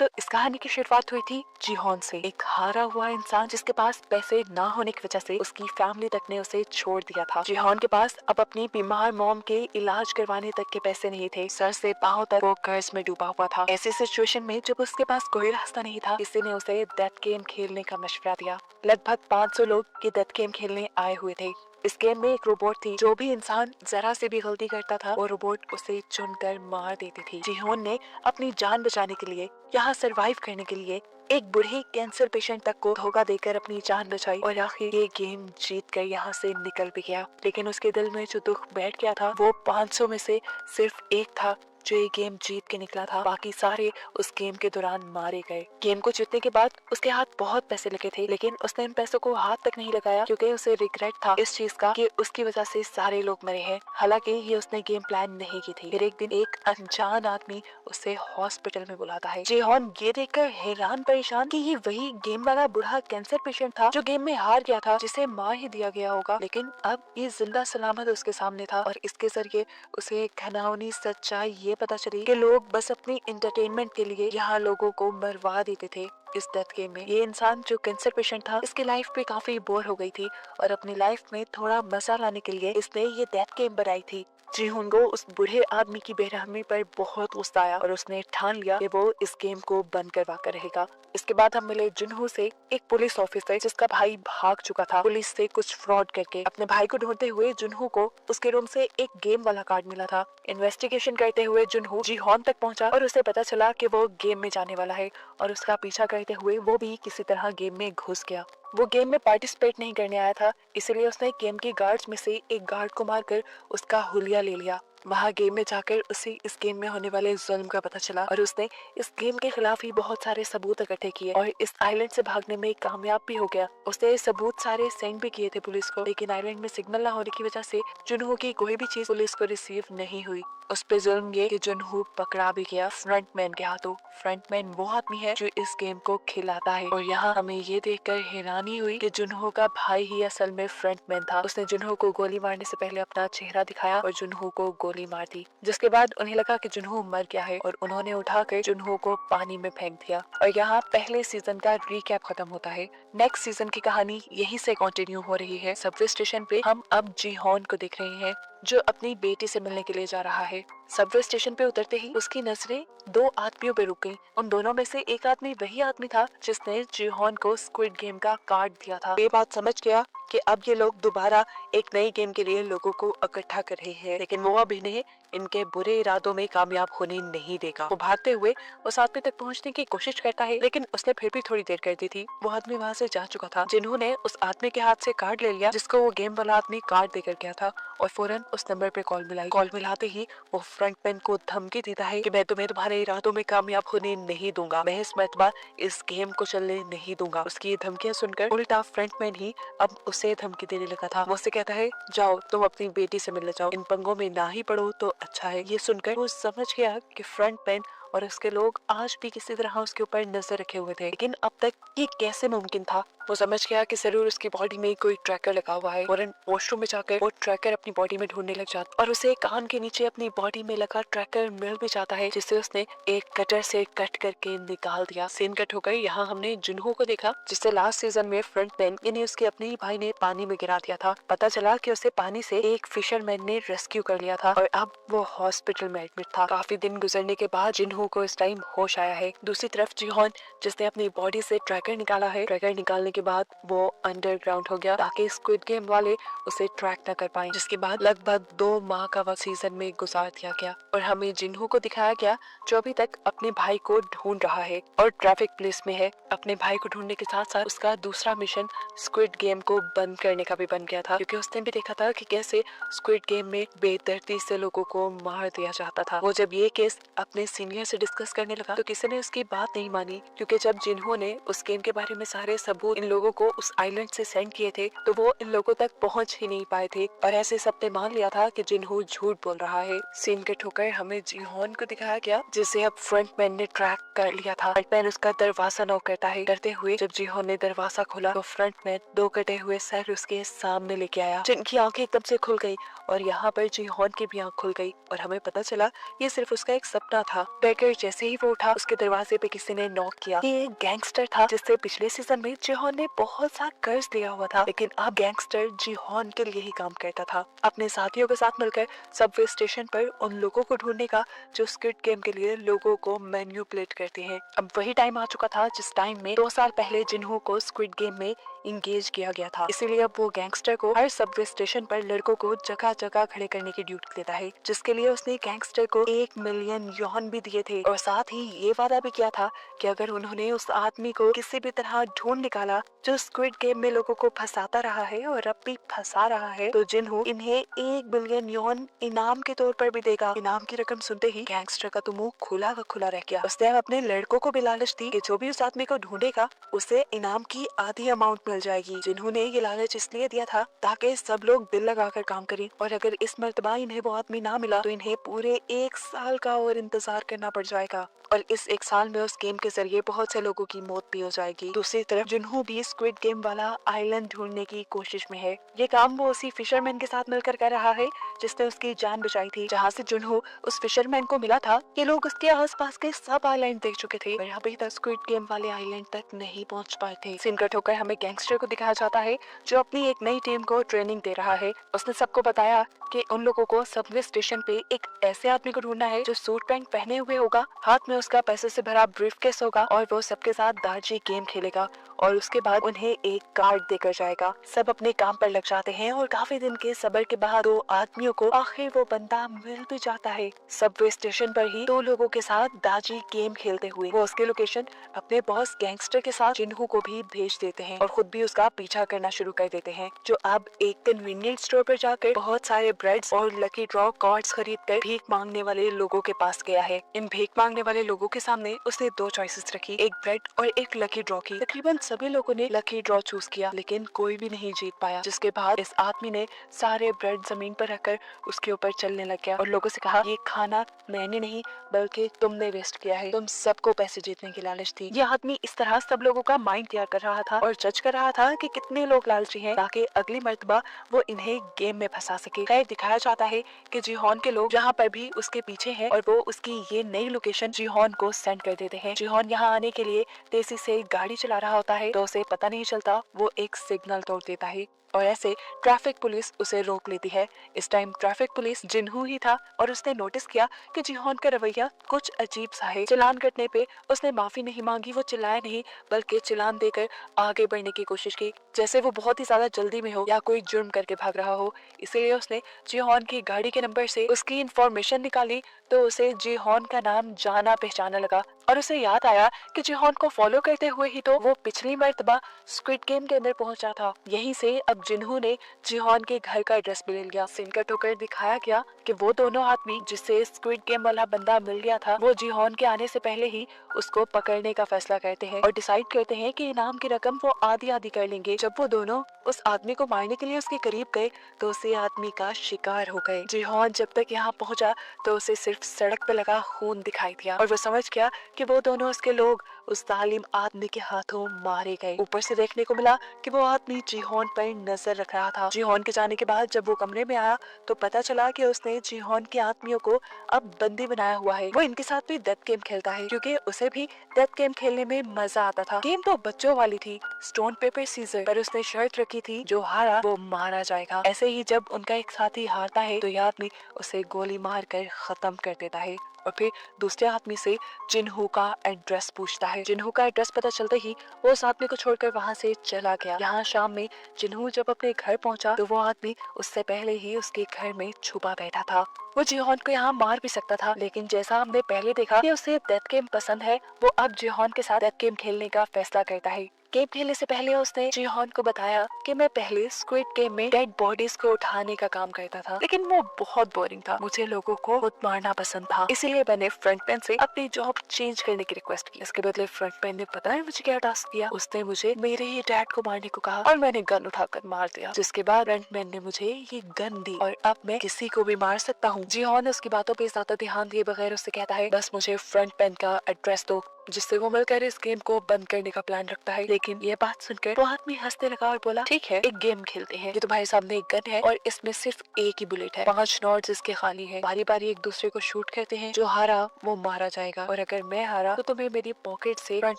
तो इस कहानी की शुरुआत हुई थी जीहोन से, एक हारा हुआ इंसान जिसके पास पैसे ना होने की वजह से उसकी फैमिली तक ने उसे छोड़ दिया था। जीहोन के पास अब अपनी बीमार मॉम के इलाज करवाने तक के पैसे नहीं थे। सर से पांव तक वो कर्ज में डूबा हुआ था। ऐसी सिचुएशन में जब उसके पास कोई रास्ता नहीं था, किसी ने उसे डेथ गेम खेलने का मशवरा दिया। लगभग 500 लोग ये डेथ गेम खेलने आए हुए थे। इस गेम में एक रोबोट थी, जो भी इंसान जरा से भी गलती करता था वो रोबोट उसे चुनकर मार देती थी। जीहोन ने अपनी जान बचाने के लिए, यहाँ सरवाइव करने के लिए एक बूढ़े कैंसर पेशेंट तक को धोखा देकर अपनी जान बचाई और आखिर ये गेम जीत कर यहाँ से निकल भी गया। लेकिन उसके दिल में जो दुख बैठ गया था वो 500 में से सिर्फ एक था जो ये गेम जीत के निकला था। बाकी सारे उस गेम के दौरान मारे गए। गेम को जीतने के बाद उसके हाथ बहुत पैसे लगे थे, लेकिन उसने इन पैसों को हाथ तक नहीं लगाया क्योंकि उसे रिग्रेट था इस चीज का कि उसकी वजह से सारे लोग मरे हैं। हालांकि ये उसने गेम प्लान नहीं की थी। फिर एक दिन एक अनजान आदमी उसे हॉस्पिटल में बुलाता है। जेहॉन ये देखकर हैरान परेशान कि ये वही गेम वाला बूढ़ा कैंसर पेशेंट था जो गेम में हार गया था, जिसे मार ही दिया गया होगा। लेकिन अब ये जिंदा सलामत उसके सामने था और इसके जरिए उसे घिनौनी सच्चाई ये पता चली कि लोग बस अपनी एंटरटेनमेंट के लिए यहाँ लोगों को मरवा देते थे। इस डेथ गेम में ये इंसान जो कैंसर पेशेंट था, इसकी लाइफ पे काफी बोर हो गई थी और अपनी लाइफ में थोड़ा मजा लाने के लिए इसने ये डेथ गेम बनाई थी। जीहोन को उस बूढ़े आदमी की बेरहमी पर बहुत गुस्सा आया और उसने ठान लिया कि वो इस गेम को बंद करवा कर रहेगा। इसके बाद हम मिले जुनहो से, एक पुलिस ऑफिसर जिसका भाई भाग चुका था पुलिस से कुछ फ्रॉड करके। अपने भाई को ढूंढते हुए जुनहो को उसके रूम से एक गेम वाला कार्ड मिला था। इन्वेस्टिगेशन करते हुए जुनहो जीहोन तक पहुंचा और उसे पता चला कि वो गेम में जाने वाला है और उसका पीछा करते हुए वो भी किसी तरह गेम में घुस गया। वो गेम में पार्टिसिपेट नहीं करने आया था, इसलिए उसने गेम के गार्ड्स में से एक गार्ड को मारकर उसका हुलिया ले लिया। वहाँ गेम में जाकर उसे इस गेम में होने वाले जुल्म का पता चला और उसने इस गेम के खिलाफ ही बहुत सारे सबूत इकट्ठे किए और इस आइलैंड से भागने में कामयाब भी हो गया। उसने सबूत सारे सेंड भी किए थे पुलिस को, लेकिन आइलैंड में सिग्नल न होने की वजह से जुनहो की कोई भी चीज पुलिस को रिसीव नहीं हुई। उस पे जुल्म ये कि जुनहो पकड़ा भी गया फ्रंटमैन के हाथों। फ्रंटमैन वो आदमी है जो इस गेम को खिलाता है और यहाँ हमें ये देखकर हैरानी हुई कि जुनहो का भाई ही असल में फ्रंटमैन था। उसने जुनहो को गोली मारने से पहले अपना चेहरा दिखाया और जुनहो को गोली मार दी, जिसके बाद उन्हें लगा कि जुनहो मर गया है और उन्होंने उठाकर जुनहो को पानी में फेंक दिया। और यहाँ पहले सीजन का रिकैप खत्म होता है। नेक्स्ट सीजन की कहानी यहीं से कंटिन्यू हो रही है। सबवे स्टेशन पे हम अब जीहोन को देख रहे हैं जो अपनी बेटी से मिलने के लिए जा रहा है। सबवे स्टेशन पे उतरते ही उसकी नजरें दो आदमियों पे रुक गई। उन दोनों में से एक आदमी वही आदमी था जिसने जीहोन को स्क्विड गेम का कार्ड दिया था। ये बात समझ गया कि अब ये लोग दोबारा एक नई गेम के लिए लोगों को इकट्ठा कर रहे हैं, लेकिन वो अब इन्हें इनके बुरे इरादों में कामयाब होने नहीं देगा। वो भागते हुए उस आदमी तक पहुंचने की कोशिश करता है, लेकिन उसने फिर भी थोड़ी देर कर दी थी। वो आदमी वहाँ से जा चुका था। जिन्होंने उस आदमी के हाथ से कार्ड ले लिया जिसको वो गेम वाला आदमी कार्ड देकर गया था और फौरन उस नंबर पे कॉल मिलाई। कॉल मिलाते ही वो फ्रंटमैन को धमकी देता है कि मैं तुम्हें तुम्हारे इरादों में कामयाब होने नहीं दूंगा, मैं इस मर्तबा इस गेम को चलने नहीं दूंगा। उसकी धमकियां सुनकर उल्टा फ्रंटमैन ही अब उसे धमकी देने लगा था। वो उससे कहता है जाओ तुम अपनी बेटी से मिलने जाओ, इन पंगों में ना ही पड़ो तो अच्छा है। ये सुनकर वो समझ गया कि फ्रंटमैन और उसके लोग आज भी किसी तरह उसके ऊपर नजर रखे हुए थे, लेकिन अब तक ये कैसे मुमकिन था। वो समझ गया कि जरूर उसकी बॉडी में कोई ट्रैकर लगा हुआ है। फौरन वॉशरूम में जाकर वो ट्रैकर अपनी बॉडी में ढूंढने लग जाता और उसे कान के नीचे अपनी बॉडी में लगा ट्रैकर मिल भी जाता है, जिसे उसने एक कटर से कट करके निकाल दिया। सीन कट हो गई। यहाँ हमने जुनहो को देखा जिसे लास्ट सीजन में फ्रंटमैन यानी उसके अपने ही भाई ने पानी में गिरा दिया था। पता चला कि उसे पानी से एक फिशरमैन ने रेस्क्यू कर लिया था और अब वो हॉस्पिटल में एडमिट था। काफी दिन गुजरने के बाद जुनहो को इस टाइम होश आया है। दूसरी तरफ जीहोन जिसने अपनी बॉडी से ट्रैकर निकाला है, ट्रैकर निकालने के बाद वो अंडरग्राउंड हो गया ताकि स्क्विड गेम वाले उसे ट्रैक न कर पाए, जिसके बाद लगभग 2 माह का वक्त सीजन में गुजार दिया गया और हमें जिन्हो को दिखाया गया जो अभी तक अपने भाई को ढूंढ रहा है और ट्रैफिक पुलिस में है। अपने भाई को ढूंढने के साथ साथ उसका दूसरा मिशन स्क्विड गेम को बंद करने का भी बन गया था, क्योंकि उसने भी देखा था कि कैसे स्क्विड गेम में बेदर्दी से लोगों को मार दिया जाता था। वो जब ये केस अपने सीनियर से डिस्कस करने लगा तो किसी ने उसकी बात नहीं मानी, क्योंकि जब जिन्हो ने उस गेम के बारे में सारे सबूत इन लोगों को उस आइलैंड से सेंड किए थे तो वो इन लोगों तक पहुंच ही नहीं पाए थे और ऐसे सबने मान लिया था कि जिनहू झूठ बोल रहा है। सीन के ठोकर हमें जीहोन को दिखाया गया जिसे अब फ्रंटमैन ने ट्रैक कर लिया था। फ्रंटमैन उसका दरवाजा नॉक करता है। डरते हुए जब जीहोन ने दरवाजा खोला तो फ्रंटमैन 2 कटे हुए सर उसके सामने लेके आया, जिनकी आंखें एकदम से खुल गई और यहाँ पर जीहोन की भी आंख खुल गई और हमें पता चला ये सिर्फ उसका एक सपना था। बेकर जैसे ही वो उठा उसके दरवाजे पे किसी ने नॉक किया। ये एक गैंगस्टर था जिससे पिछले सीजन में जीहोन ने बहुत सा कर्ज लिया हुआ था, लेकिन अब गैंगस्टर जीहोन के लिए ही काम करता था। अपने साथियों के साथ मिलकर सबवे स्टेशन पर उन लोगों को ढूंढने का जो स्क्विड गेम के लिए लोगों को मैन्युपुलेट करते हैं। अब वही टाइम आ चुका था जिस टाइम में 2 साल पहले जिन्हों को स्क्विड गेम में इंगेज किया गया था। इसीलिए अब वो गैंगस्टर को हर सबवे स्टेशन पर लड़कों को जगह जगह खड़े करने की ड्यूटी देता है, जिसके लिए उसने गैंगस्टर को 1 मिलियन यौन भी दिए थे और साथ ही ये वादा भी किया था कि अगर उन्होंने उस आदमी को किसी भी तरह ढूंढ निकाला जो स्क्विड गेम में लोगों को फंसाता रहा है और अब भी फंसा रहा है, तो जिन्हों इन्हें 1 बिलियन यौन इनाम के तौर पर भी देगा। इनाम की रकम सुनते ही गैंगस्टर का तो मुंह खुला का खुला रह गया। उसने अपने लड़कों को भी लालच दी कि जो भी उस आदमी को ढूंढेगा उसे इनाम की आधी अमाउंट मिल जाएगी। जिन्होंने ये लालच इसलिए दिया था ताकि सब लोग दिल लगाकर काम करें और अगर इस मर्तबा इन्हें वो आदमी ना मिला तो इन्हें पूरे 1 साल का और इंतजार करना पड़ जाएगा और इस 1 साल में उस गेम के जरिए बहुत से लोगों की मौत भी हो जाएगी। दूसरी तरफ जिन्हों भी स्क्विड गेम वाला आइलैंड ढूंढने की कोशिश में है। ये काम वो उसी फिशरमैन के साथ मिलकर कर रहा है जिसने उसकी जान बचाई थी। जहाँ से जिन्हों उस फिशरमैन को मिला था ये लोग उसके आसपास के सब आइलैंड देख चुके थे पर अभी तक स्क्विड गेम वाले आइलैंड तक नहीं पहुँच पाए थे। सीन कट होकर हमें गैंगस्टर को दिखाया जाता है जो अपनी एक नई टीम को ट्रेनिंग दे रहा है। उसने सबको बताया कि उन लोगों को सबवे स्टेशन पे एक ऐसे आदमी को ढूंढना है जो सूट पैंट पहने हुए होगा, हाथ में उसका पैसे से भरा ब्रीफकेस होगा और वो सबके साथ दार्जी गेम खेलेगा और उसके बाद उन्हें एक कार्ड देकर जाएगा। सब अपने काम पर लग जाते हैं और काफी दिन के सब्र के बाद 2 आदमियों को आखिर वो बंदा मिल भी जाता है। सबवे स्टेशन पर ही 2 लोगों के साथ दार्जी गेम खेलते हुए वो उसके लोकेशन अपने बॉस गैंगस्टर के साथ जिन्हों को भी भेज देते हैं और खुद भी उसका पीछा करना शुरू कर देते हैं, जो अब एक कन्वीनियंस स्टोर पर जाकर बहुत सारे ब्रेड्स और लकी ड्रॉ कार्ड्स खरीद कर भीख मांगने वाले लोगों के पास गया है। इन भीख मांगने वाले लोगों के सामने उसने 2 चॉइसेस रखी, एक ब्रेड और एक लकी ड्रॉ की। तकरीबन सभी लोगों ने लकी ड्रॉ चूज किया लेकिन कोई भी नहीं जीत पाया, जिसके बाद इस आदमी ने सारे ब्रेड जमीन पर रखकर उसके ऊपर चलने लग गया और लोगों से कहा ये खाना मैंने नहीं बल्कि तुमने वेस्ट किया है, तुम सबको पैसे जीतने की लालच थी। ये आदमी इस तरह सब लोगों का माइंड तैयार कर रहा था और जज कर रहा था कि कितने लोग लालची हैं ताकि अगली मर्तबा वो इन्हें गेम में फंसा सके। खैर दिखाया जाता है कि जीहोन के लोग जहाँ पर भी उसके पीछे हैं और वो उसकी ये नई लोकेशन जीहोन को सेंड कर देते हैं। जीहोन यहाँ आने के लिए तेजी से गाड़ी चला रहा होता है तो उसे पता नहीं चलता वो एक सिग्नल तोड़ देता है और ऐसे ट्रैफिक पुलिस उसे रोक लेती है। इस टाइम ट्रैफिक पुलिस जिन्हू ही था और उसने नोटिस किया कि जीहोन का रवैया कुछ अजीब सा है। चालान कटने पे उसने माफी नहीं मांगी, वो चिल्लाया नहीं बल्कि चालान देकर आगे बढ़ने की कोशिश की जैसे वो बहुत ही ज्यादा जल्दी में हो या कोई जुर्म करके भाग रहा हो। इसीलिए उसने जीहोन की गाड़ी के नंबर से उसकी इंफॉर्मेशन निकाली तो उसे जीहोन का नाम जाना पहचाना लगा और उसे याद आया कि जीहोन को फॉलो करते हुए ही तो वो पिछली मर्तबा स्क्विड गेम के अंदर पहुंचा था। यहीं से अब जिन्हों ने जीहोन के घर का एड्रेस भी ले लिया। सीन कट होकर दिखाया गया कि वो दोनों आदमी जिससे स्क्विड गेम वाला बंदा मिल गया था वो जीहोन के आने से पहले ही उसको पकड़ने का फैसला करते हैं और डिसाइड करते हैं कि इनाम की रकम वो आधी आधी कर लेंगे। जब वो दोनों उस आदमी को मारने के लिए उसके करीब गए तो उसे आदमी का शिकार हो गए। जीहोन जब तक यहाँ पहुँचा तो उसे सिर्फ सड़क पे लगा खून दिखाई दिया और वो समझ गया कि वो दोनों उसके लोग उस तालिम आदमी के हाथों मारे गए। ऊपर से देखने को मिला कि वो आदमी जीहोन पर नजर रख रहा था। जीहोन के जाने के बाद जब वो कमरे में आया तो पता चला कि उसने जीहोन के आदमियों को अब बंदी बनाया हुआ है। वो इनके साथ भी डेथ गेम खेलता है क्योंकि उसे भी डेथ गेम खेलने में मजा आता था। गेम तो बच्चों वाली थी, स्टोन पेपर सीजर, पर उसने शर्त रखी थी जो हारा वो मारा जाएगा। ऐसे ही जब उनका एक साथी हारता है तो यह आदमी उसे गोली मार कर खत्म कर देता है और फिर दूसरे आदमी से जिन्हू का एड्रेस पूछता है। जिन्हू का एड्रेस पता चलते ही वो उस आदमी को छोड़कर वहाँ से चला गया। यहाँ शाम में जिन्हू जब अपने घर पहुँचा तो वो आदमी उससे पहले ही उसके घर में छुपा बैठा था। वो जिहोन को यहाँ मार भी सकता था लेकिन जैसा हमने पहले देखा कि उसे डेथ गेम पसंद है, वो अब जिहोन के साथ डेथ गेम खेलने का फैसला करता है। गेम खेलने से पहले उसने जीहॉन को बताया कि मैं पहले स्क्विड गेम में डेड बॉडीज को उठाने का काम करता था, लेकिन वो बहुत बोरिंग था। मुझे लोगों को खुद मारना पसंद था, इसीलिए मैंने फ्रंट मैन से अपनी जॉब चेंज करने की रिक्वेस्ट की। इसके बदले फ्रंट मैन ने पता है मुझे क्या टास्क दिया? उसने मुझे मेरे ही डैड को मारने को कहा और मैंने गन उठाकर मार दिया, जिसके बाद फ्रंट मैन ने मुझे ये गन दी और अब मैं किसी को भी मार सकता हूँ। जीहॉन उसकी बातों पे ज्यादा ध्यान दिए बगैर उससे कहता है बस मुझे फ्रंट मैन का एड्रेस दो, जिससे वो मिलकर इस गेम को बंद करने का प्लान रखता है। लेकिन ये बात सुनकर वो आदमी हंसने लगा और बोला ठीक है, एक गेम खेलते हैं। ये तुम्हारे सामने एक गन है और इसमें सिर्फ एक ही बुलेट है, 5 नॉट्स इसके खाली है। बारी बारी एक दूसरे को शूट करते हैं, जो हारा वो मारा जाएगा और अगर मैं हारा तो तुम्हें मेरी पॉकेट से फ्रंट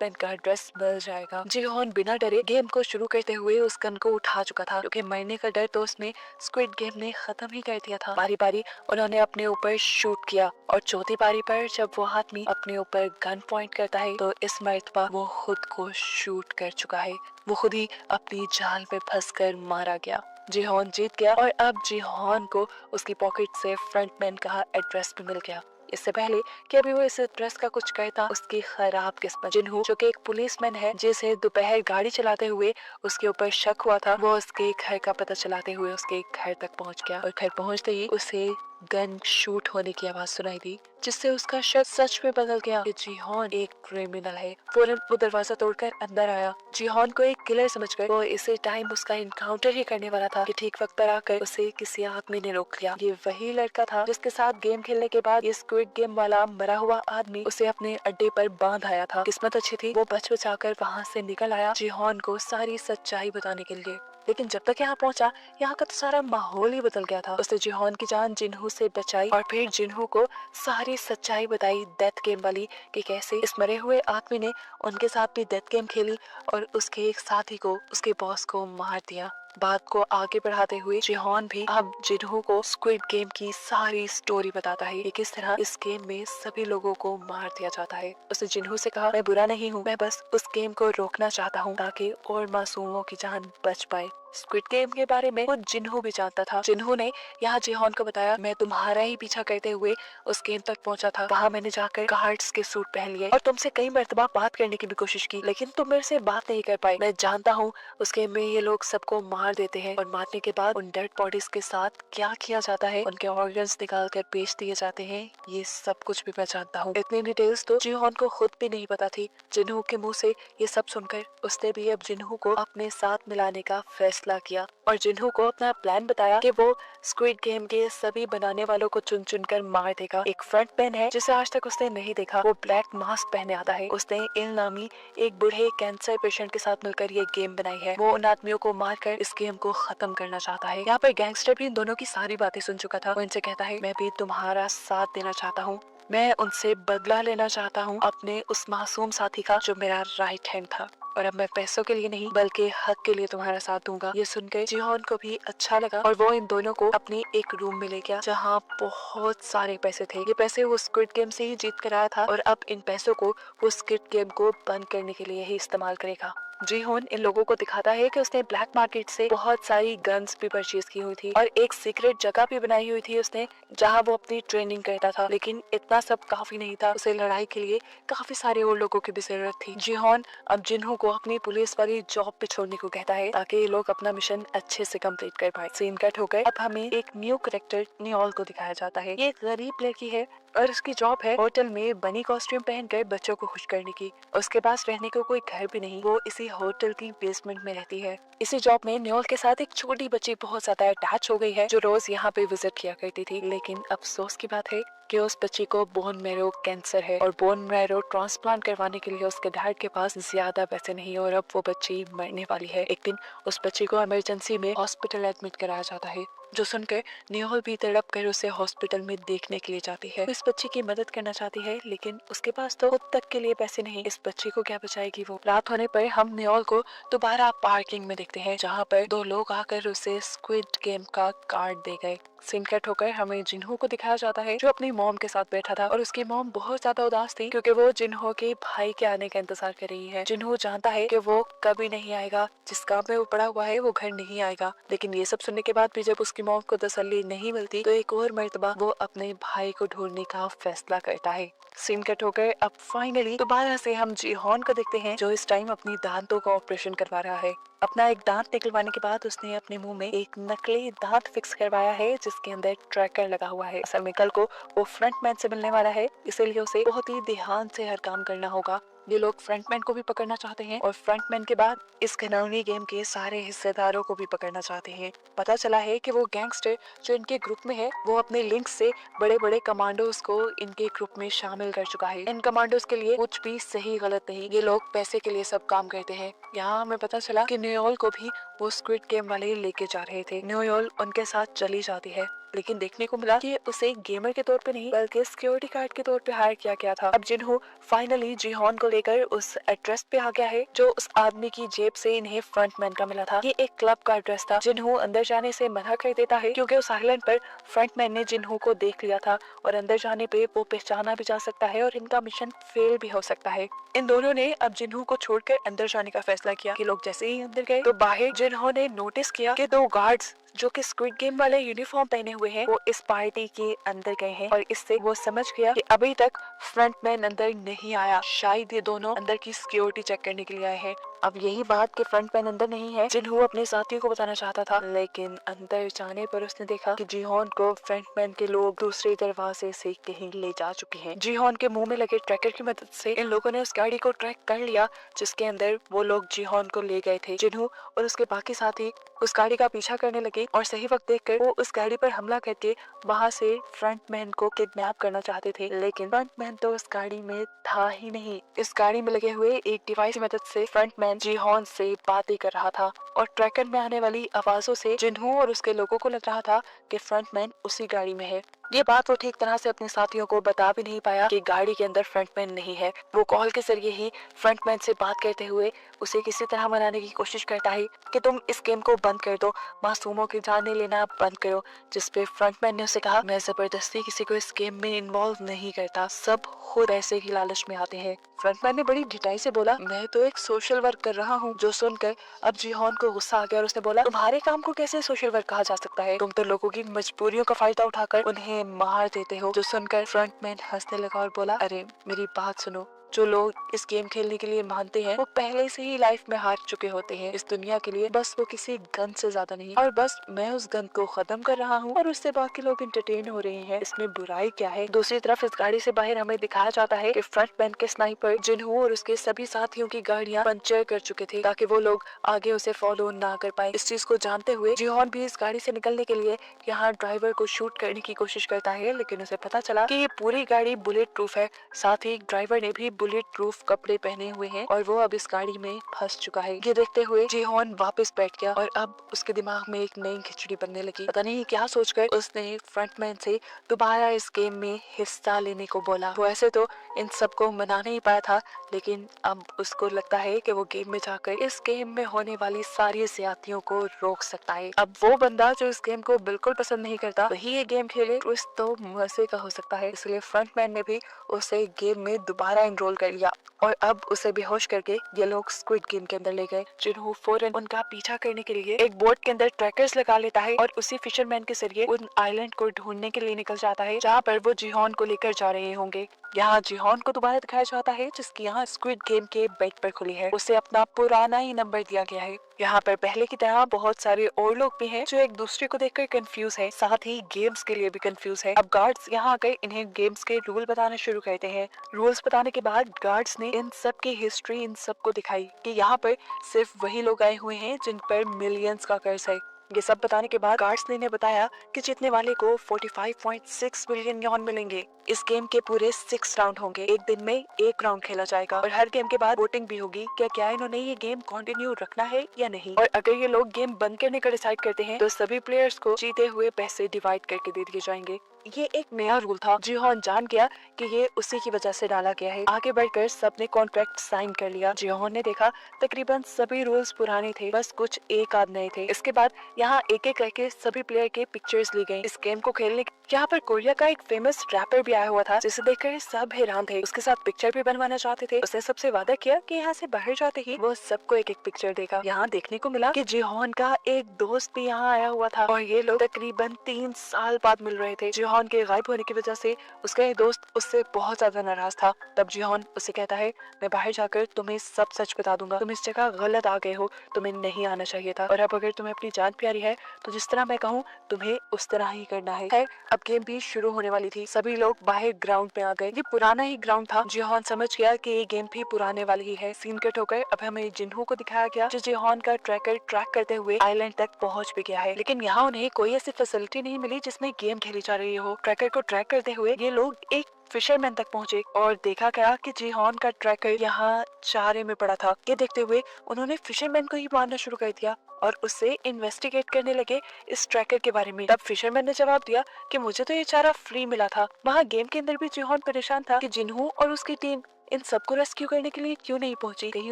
मैन का एड्रेस मिल जाएगा। जीहॉन बिना डरे गेम को शुरू करते हुए उस गन को उठा चुका था, क्योंकि मरने का डर तो उसने स्क्विड गेम ने खत्म ही कर दिया था। बारी बारी उन्होंने अपने ऊपर शूट किया और चौथी बारी पर जब वो आदमी अपने ऊपर गन पॉइंट करता है तो इस मर्तबा वो खुद को शूट कर चुका है। वो खुद ही अपनी जाल पे फंसकर मारा गया। जीहॉन जीत गया और अब जीहॉन को उसकी पॉकेट से फ्रंट मैन का एड्रेस भी मिल गया। इससे पहले कि अभी वो इस एड्रेस का कुछ कहता, उसकी खराब किस्मत जिन्हू जो कि एक पुलिसमैन है जिसे दोपहर गाड़ी चलाते हुए उसके ऊपर शक हुआ था, वो उसके घर का पता चलाते हुए उसके घर तक पहुंच गया और घर पहुंचते ही उसे गन शूट होने की आवाज सुनाई दी, जिससे उसका शक सच में बदल गया कि जीहॉन एक क्रिमिनल है। फौरन वो दरवाजा तोड़कर अंदर आया। जीहॉन को एक किलर समझकर वो इसी टाइम उसका इनकाउंटर ही करने वाला था कि ठीक वक्त पर आकर उसे किसी आदमी ने रोक लिया। ये वही लड़का था जिसके साथ गेम खेलने के बाद ये स्क्विड गेम वाला मरा हुआ आदमी उसे अपने अड्डे पर बांध आया था। किस्मत अच्छी थी, वो बच बचाकर वहाँ से निकल आया जीहॉन को सारी सच्चाई बताने के लिए। लेकिन जब तक यहाँ पहुँचा, यहाँ का तो सारा माहौल ही बदल गया था। उसने जीहॉन की जान जिन्हू से बचाई और फिर जिन्हू को सारी सच्चाई बताई डेथ गेम वाली, कि कैसे इस मरे हुए आदमी ने उनके साथ भी डेथ गेम खेली और उसके एक साथी को, उसके बॉस को मार दिया। बात को आगे बढ़ाते हुए जीहॉन भी अब जिन्हू को स्क्विड गेम की सारी स्टोरी बताता है कि किस तरह इस गेम में सभी लोगों को मार दिया जाता है। उसने जिन्हू से कहा मैं बुरा नहीं हूँ, मैं बस उस गेम को रोकना चाहता हूँ ताकि और मासूमों की जान बच पाए। स्क्विड गेम के बारे में वो जिन्हू भी जानता था। जिन्हू ने यहाँ जीहॉन को बताया मैं तुम्हारा ही पीछा करते हुए उस गेम तक पहुँचा था, वहाँ मैंने जाकर गार्ड्स के सूट पहन लिए और तुमसे कई मर्तबा बात करने की भी कोशिश की, लेकिन तुम मेरे से बात नहीं कर पाई। मैं जानता हूँ उस गेम में ये लोग सबको मार देते हैं और मारने के बाद उन डेड बॉडीज के साथ क्या किया जाता है, उनके ऑर्गन्स निकाल कर बेच दिए जाते हैं, ये सब कुछ भी मैं जानता हूँ। इतनी डिटेल्स तो जीहॉन को खुद भी नहीं पता थी। जिन्हू के मुँह से ये सब सुनकर उसने भी अब जिन्हू को अपने साथ मिलाने का फैसला किया और जिन्हू को अपना प्लान बताया कि वो स्क्विड गेम के सभी बनाने वालों को चुन चुन कर मार देगा। एक फ्रंट मैन है जिसे आज तक उसने नहीं देखा, वो ब्लैक मास्क पहने आता है। उसने इल नामी एक बूढ़े कैंसर पेशेंट के साथ मिलकर ये गेम बनाई है। वो उन आदमियों को मारकर इस गेम को खत्म करना चाहता है। यहाँ पर गैंगस्टर भी इन दोनों की सारी बातें सुन चुका था। वो इनसे कहता है मैं भी तुम्हारा साथ देना चाहता हूँ, मैं उनसे बदला लेना चाहता हूँ अपने उस मासूम साथी का जो मेरा राइट हैंड था, और अब मैं पैसों के लिए नहीं बल्कि हक के लिए तुम्हारा साथ दूंगा। ये सुनकर जीहॉन को भी अच्छा लगा और वो इन दोनों को अपनी एक रूम में ले गया जहाँ बहुत सारे पैसे थे। ये पैसे वो स्क्विड गेम से ही जीत कर आया था और अब इन पैसों को वो स्क्विड गेम को बंद करने के लिए ही इस्तेमाल करेगा। जीहॉन इन लोगों को दिखाता है कि उसने ब्लैक मार्केट से बहुत सारी गन्स भी परचेज की हुई थी और एक सीक्रेट जगह भी बनाई हुई थी उसने जहां वो अपनी ट्रेनिंग करता था। लेकिन इतना सब काफी नहीं था, उसे लड़ाई के लिए काफी सारे और लोगों की भी जरूरत थी। जीहॉन अब जिन्हू को अपनी पुलिस वाली जॉब पे छोड़ने को कहता है ताकि ये लोग अपना मिशन अच्छे से कंप्लीट कर पाए। सीन कट होकर अब हमें एक न्यू कैरेक्टर नियोल को दिखाया जाता है। ये एक गरीब लड़की है और उसकी जॉब है होटल में बनी कॉस्ट्यूम पहनकर बच्चों को खुश करने की। उसके पास रहने को कोई घर भी नहीं, वो इसी होटल की बेसमेंट में रहती है। इसी जॉब में नियोल के साथ एक छोटी बच्ची बहुत ज्यादा अटैच हो गई है जो रोज यहाँ पे विजिट किया करती थी। लेकिन अफसोस की बात है कि उस बच्ची को बोन मैरो कैंसर है और बोन मैरो ट्रांसप्लांट करवाने के लिए उसके डैड के पास ज्यादा पैसे नहीं और अब वो बच्ची मरने वाली है। एक दिन उस बच्ची को इमरजेंसी में हॉस्पिटल एडमिट कराया जाता है, जो सुनकर नियोल भी तड़प कर उसे हॉस्पिटल में देखने के लिए जाती है। इस बच्ची की मदद करना चाहती है लेकिन उसके पास तो खुद तक के लिए पैसे नहीं। इस बच्ची को क्या बचाएगी वो। रात होने पर हम नियोल को दोबारा पार्किंग में देखते हैं जहाँ पर दो लोग आकर उसे स्क्विड गेम का कार्ड दे गए। सीन कट होकर हमें जिन्हू को दिखाया जाता है जो अपनी मॉम के साथ बैठा था और उसकी मॉम बहुत ज्यादा उदास थी क्योंकि वो जिन्हू के भाई के आने का इंतजार कर रही है। जिन्हू जानता है कि वो कभी नहीं आएगा, जिस काम में वो पड़ा हुआ है वो घर नहीं आएगा। लेकिन ये सब सुनने के बाद भी जब उसकी उसकी मॉम को तसल्ली नहीं मिलती तो एक और मर्तबा वो अपने भाई को ढूंढने का फैसला करता है। सीन कट होकर अब फाइनली दोबारा से हम जीहॉन को देखते हैं, जो इस टाइम अपनी दांतों का ऑपरेशन करवा रहा है। अपना एक दांत निकलवाने के बाद उसने अपने मुंह में एक नकली दांत फिक्स करवाया है, जिसके अंदर ट्रैकर लगा हुआ है। असल में कल को वो फ्रंटमैन से मिलने वाला है, इसीलिए उसे बहुत ही ध्यान से हर काम करना होगा। ये लोग फ्रंटमैन को भी पकड़ना चाहते हैं और फ्रंटमैन के बाद इस घिनौनी गेम के सारे हिस्सेदारों को भी पकड़ना चाहते हैं। पता चला है कि वो गैंगस्टर जो इनके ग्रुप में है, वो अपने लिंक से बड़े बड़े कमांडोज को इनके ग्रुप में शामिल कर चुका है। इन कमांडोज के लिए कुछ भी सही गलत नहीं, ये लोग पैसे के लिए सब काम करते हैं। यहाँ हमें पता चला कि न्यूयॉल को भी वो स्क्विड गेम वाले लेके जा रहे थे। न्यूयॉल उनके साथ चली जाती है, लेकिन देखने को मिला कि उसे गेमर के तौर पे नहीं बल्कि सिक्योरिटी गार्ड के तौर पे हायर किया गया था। अब जिन्हों फाइनली जीहॉन को लेकर उस एड्रेस पे आ गया है, जो उस आदमी की जेब से इन्हें फ्रंटमैन का मिला था। ये एक क्लब का एड्रेस था। जिन्हों अंदर जाने से मना कर देता है, क्योंकि उस आइलैंड पर फ्रंटमैन ने जिन्हों को देख लिया था और अंदर जाने पे वो पहचाना भी जा सकता है और इनका मिशन फेल भी हो सकता है। इन दोनों ने अब जिन्हों को छोड़कर अंदर जाने का फैसला किया कि लोग जैसे ही अंदर गए तो बाहर जिन्हों ने नोटिस किया कि दो गार्ड्स जो कि स्क्विड गेम वाले यूनिफॉर्म पहने हुए हैं, वो इस पार्टी के अंदर गए हैं और इससे वो समझ गया कि अभी तक फ्रंटमैन अंदर नहीं आया। शायद ये दोनों अंदर की सिक्योरिटी चेक करने के लिए आए हैं। अब यही बात कि फ्रंटमैन अंदर नहीं है जिन्हों अपने साथियों को बताना चाहता था, लेकिन अंदर जाने पर उसने देखा कि जीहॉन को फ्रंटमैन के लोग दूसरे दरवाजे से कहीं ले जा चुके हैं। जीहॉन के मुंह में लगे ट्रैकर की मदद से इन लोगों ने उस गाड़ी को ट्रैक कर लिया जिसके अंदर वो लोग जीहॉन को ले गए थे। जिन्हों और उसके बाकी साथी उस गाड़ी का पीछा करने लगे और सही वक्त देखकर वो उस गाड़ी पर हमला करके वहां से फ्रंटमैन को किडनैप करना चाहते थे, लेकिन फ्रंटमैन तो उस गाड़ी में था ही नहीं। इस गाड़ी में लगे हुए एक डिवाइस की मदद से फ्रंटमैन जीहॉन से बातें कर रहा था और ट्रैकर में आने वाली आवाजों से जिन्हों और उसके लोगों को लग रहा था कि फ्रंटमैन उसी गाड़ी में है। ये बात वो ठीक तरह से अपने साथियों को बता भी नहीं पाया कि गाड़ी के अंदर फ्रंटमैन नहीं है। वो कॉल के जरिए ही फ्रंटमैन से बात करते हुए उसे किसी तरह मनाने की कोशिश करता है कि तुम इस गेम को बंद कर दो, मासूमों की जानें लेना बंद करो। जिसपे फ्रंटमैन ने उसे कहा, मैं जबरदस्ती किसी को इस गेम में इन्वॉल्व नहीं करता, सब खुद पैसे की लालच में आते हैं। फ्रंटमैन ने बड़ी ढिठाई से बोला, मैं तो एक सोशल वर्क कर रहा हूँ। जो सुनकर अब जीहॉन को गुस्सा आ गया और उसने बोला, तुम्हारे काम को कैसे सोशल वर्क कहा जा सकता है? तुम तो लोगों की मजबूरियों का फायदा उठाकर उन्हें मार देते हो। जो सुनकर फ्रंटमैन हंसने लगा और बोला, अरे मेरी बात सुनो, जो लोग इस गेम खेलने के लिए मानते हैं वो पहले से ही लाइफ में हार चुके होते हैं इस दुनिया के लिए, बस वो किसी गन से ज्यादा नहीं। और बस मैं उस गन को खत्म कर रहा हूँ और उससे बाकी लोग एंटरटेन हो रहे हैं, इसमें बुराई क्या है? दूसरी तरफ इस गाड़ी से बाहर हमें दिखाया जाता है कि फ्रंटमैन के स्नाइपर जिन्हों और उसके सभी साथियों की गाड़ियां पंचर कर चुके थे ताकि वो लोग आगे उसे फॉलो ना कर पाए। इस चीज को जानते हुए जीहॉन भी इस गाड़ी से निकलने के लिए यहाँ ड्राइवर को शूट करने की कोशिश करता है, लेकिन उसे पता चला कि ये पूरी गाड़ी बुलेट प्रूफ है। साथ ही ड्राइवर ने भी बुलेट प्रूफ कपड़े पहने हुए हैं और वो अब इस गाड़ी में फंस चुका है। ये देखते हुए जीहॉन वापस बैठ गया और अब उसके दिमाग में एक नई खिचड़ी बनने लगी। पता नहीं क्या सोचकर उसने फ्रंटमैन से दोबारा इस गेम में हिस्सा लेने को बोला। वो ऐसे तो इन सबको मना नहीं पाया था, लेकिन अब उसको लगता है कि वो गेम में जाकर इस गेम में होने वाली सारी ज्यादतियों को रोक सकता है। अब वो बंदा जो इस गेम को बिल्कुल पसंद नहीं करता वही ये गेम खेले तो मजे का हो सकता है। इसलिए फ्रंटमैन ने भी उसे गेम में दोबारा एनरोल कर लिया और अब उसे बेहोश करके ये लोग स्क्विड गेम के अंदर ले गए। जिन्हों फौरन उनका पीछा करने के लिए एक बोट के अंदर ट्रैकर्स लगा लेता है और उसी फिशरमैन के जरिए उन आइलैंड को ढूंढने के लिए निकल जाता है जहाँ पर वो जीहॉन को लेकर जा रहे होंगे। यहाँ जीहॉन को दोबारा दिखाया जाता है जिसकी यहाँ स्क्विड गेम के बेड पर खुली है। उसे अपना पुराना ही नंबर दिया गया है। यहाँ पर पहले की तरह बहुत सारे और लोग भी हैं जो एक दूसरे को देखकर कंफ्यूज है, साथ ही गेम्स के लिए भी कंफ्यूज है। अब गार्ड्स यहाँ आकर इन्हें गेम्स के रूल बताना शुरू करते हैं। रूल्स बताने के बाद गार्ड्स ने इन सब की हिस्ट्री इन सबको दिखाई कि यहाँ पर सिर्फ वही लोग आए हुए हैं जिन पर मिलियंस का कर्ज है। ये सब बताने के बाद गार्ड्स ने इन्हें बताया कि जीतने वाले को 45.6 बिलियन यॉन मिलेंगे। इस गेम के पूरे 6 राउंड होंगे। एक दिन में एक राउंड खेला जाएगा और हर गेम के बाद वोटिंग भी होगी क्या इन्होंने ये गेम कंटिन्यू रखना है या नहीं। और अगर ये लोग गेम बंद करने का डिसाइड करते हैं तो सभी प्लेयर्स को जीते हुए पैसे डिवाइड करके दे दिए जाएंगे। ये एक नया रूल था। जिहोन जान गया कि ये उसी की वजह से डाला गया है। आगे बढ़कर सबने कॉन्ट्रैक्ट साइन कर लिया। जिहोन ने देखा तकरीबन सभी रूल्स पुराने थे, बस कुछ एक आध नए थे। इसके बाद यहाँ एक एक करके सभी प्लेयर के पिक्चर्स ली गई। इस गेम को खेलने यहाँ पर कोरिया का एक फेमस रैपर भी आया हुआ था, जिसे देखकर सब हैरान थे। उसके साथ पिक्चर भी बनवाना चाहते थे। उसने सबसे वादा किया कि यहाँ से बाहर जाते ही वो सबको एक एक पिक्चर देगा। यहाँ देखने को मिला कि जिहोन का एक दोस्त भी यहाँ आया हुआ था और ये लोग तकरीबन 3 साल बाद मिल रहे थे। जिहोन के गायब होने की वजह से उसका ये दोस्त उससे बहुत ज्यादा नाराज था। तब जिहोन उससे कहता है, मैं बाहर जाकर तुम्हें सब सच बता दूंगा। तुम इस जगह गलत आ गए हो, तुम्हें नहीं आना चाहिए था। और अब अगर तुम्हें अपनी जान प्यारी है तो जिस तरह मैं कहूँ तुम्हें उस तरह ही करना है। खैर अब गेम भी शुरू होने वाली थी। सभी लोग बाहर ग्राउंड में आ गए। ये पुराना ही ग्राउंड था। जिहोन समझ गया कि ये गेम भी पुराने वाली ही है। सीन कट होकर अब हमें जिन्हो को दिखाया गया, जो जिहोन का ट्रैकर ट्रैक करते हुए आइलैंड तक पहुंच भी गया है। लेकिन यहाँ उन्हें कोई ऐसी फैसिलिटी नहीं मिली जिसमें गेम खेली जा रही हो। ट्रैकर को ट्रैक करते हुए ये लोग एक फिशरमैन तक पहुंचे और देखा गया कि जिहोन का ट्रैकर यहाँ चारे में पड़ा था। ये देखते हुए उन्होंने फिशरमैन को ही मारना शुरू कर दिया और उससे इन्वेस्टिगेट करने लगे इस ट्रैकर के बारे में। तब फिशरमैन ने जवाब दिया कि मुझे तो ये चारा फ्री मिला था। वहाँ गेम के अंदर भी जिहोन परेशान था कि जिन्हो और उसकी टीम इन सबको रेस्क्यू करने के लिए क्यों नहीं पहुंची। कहीं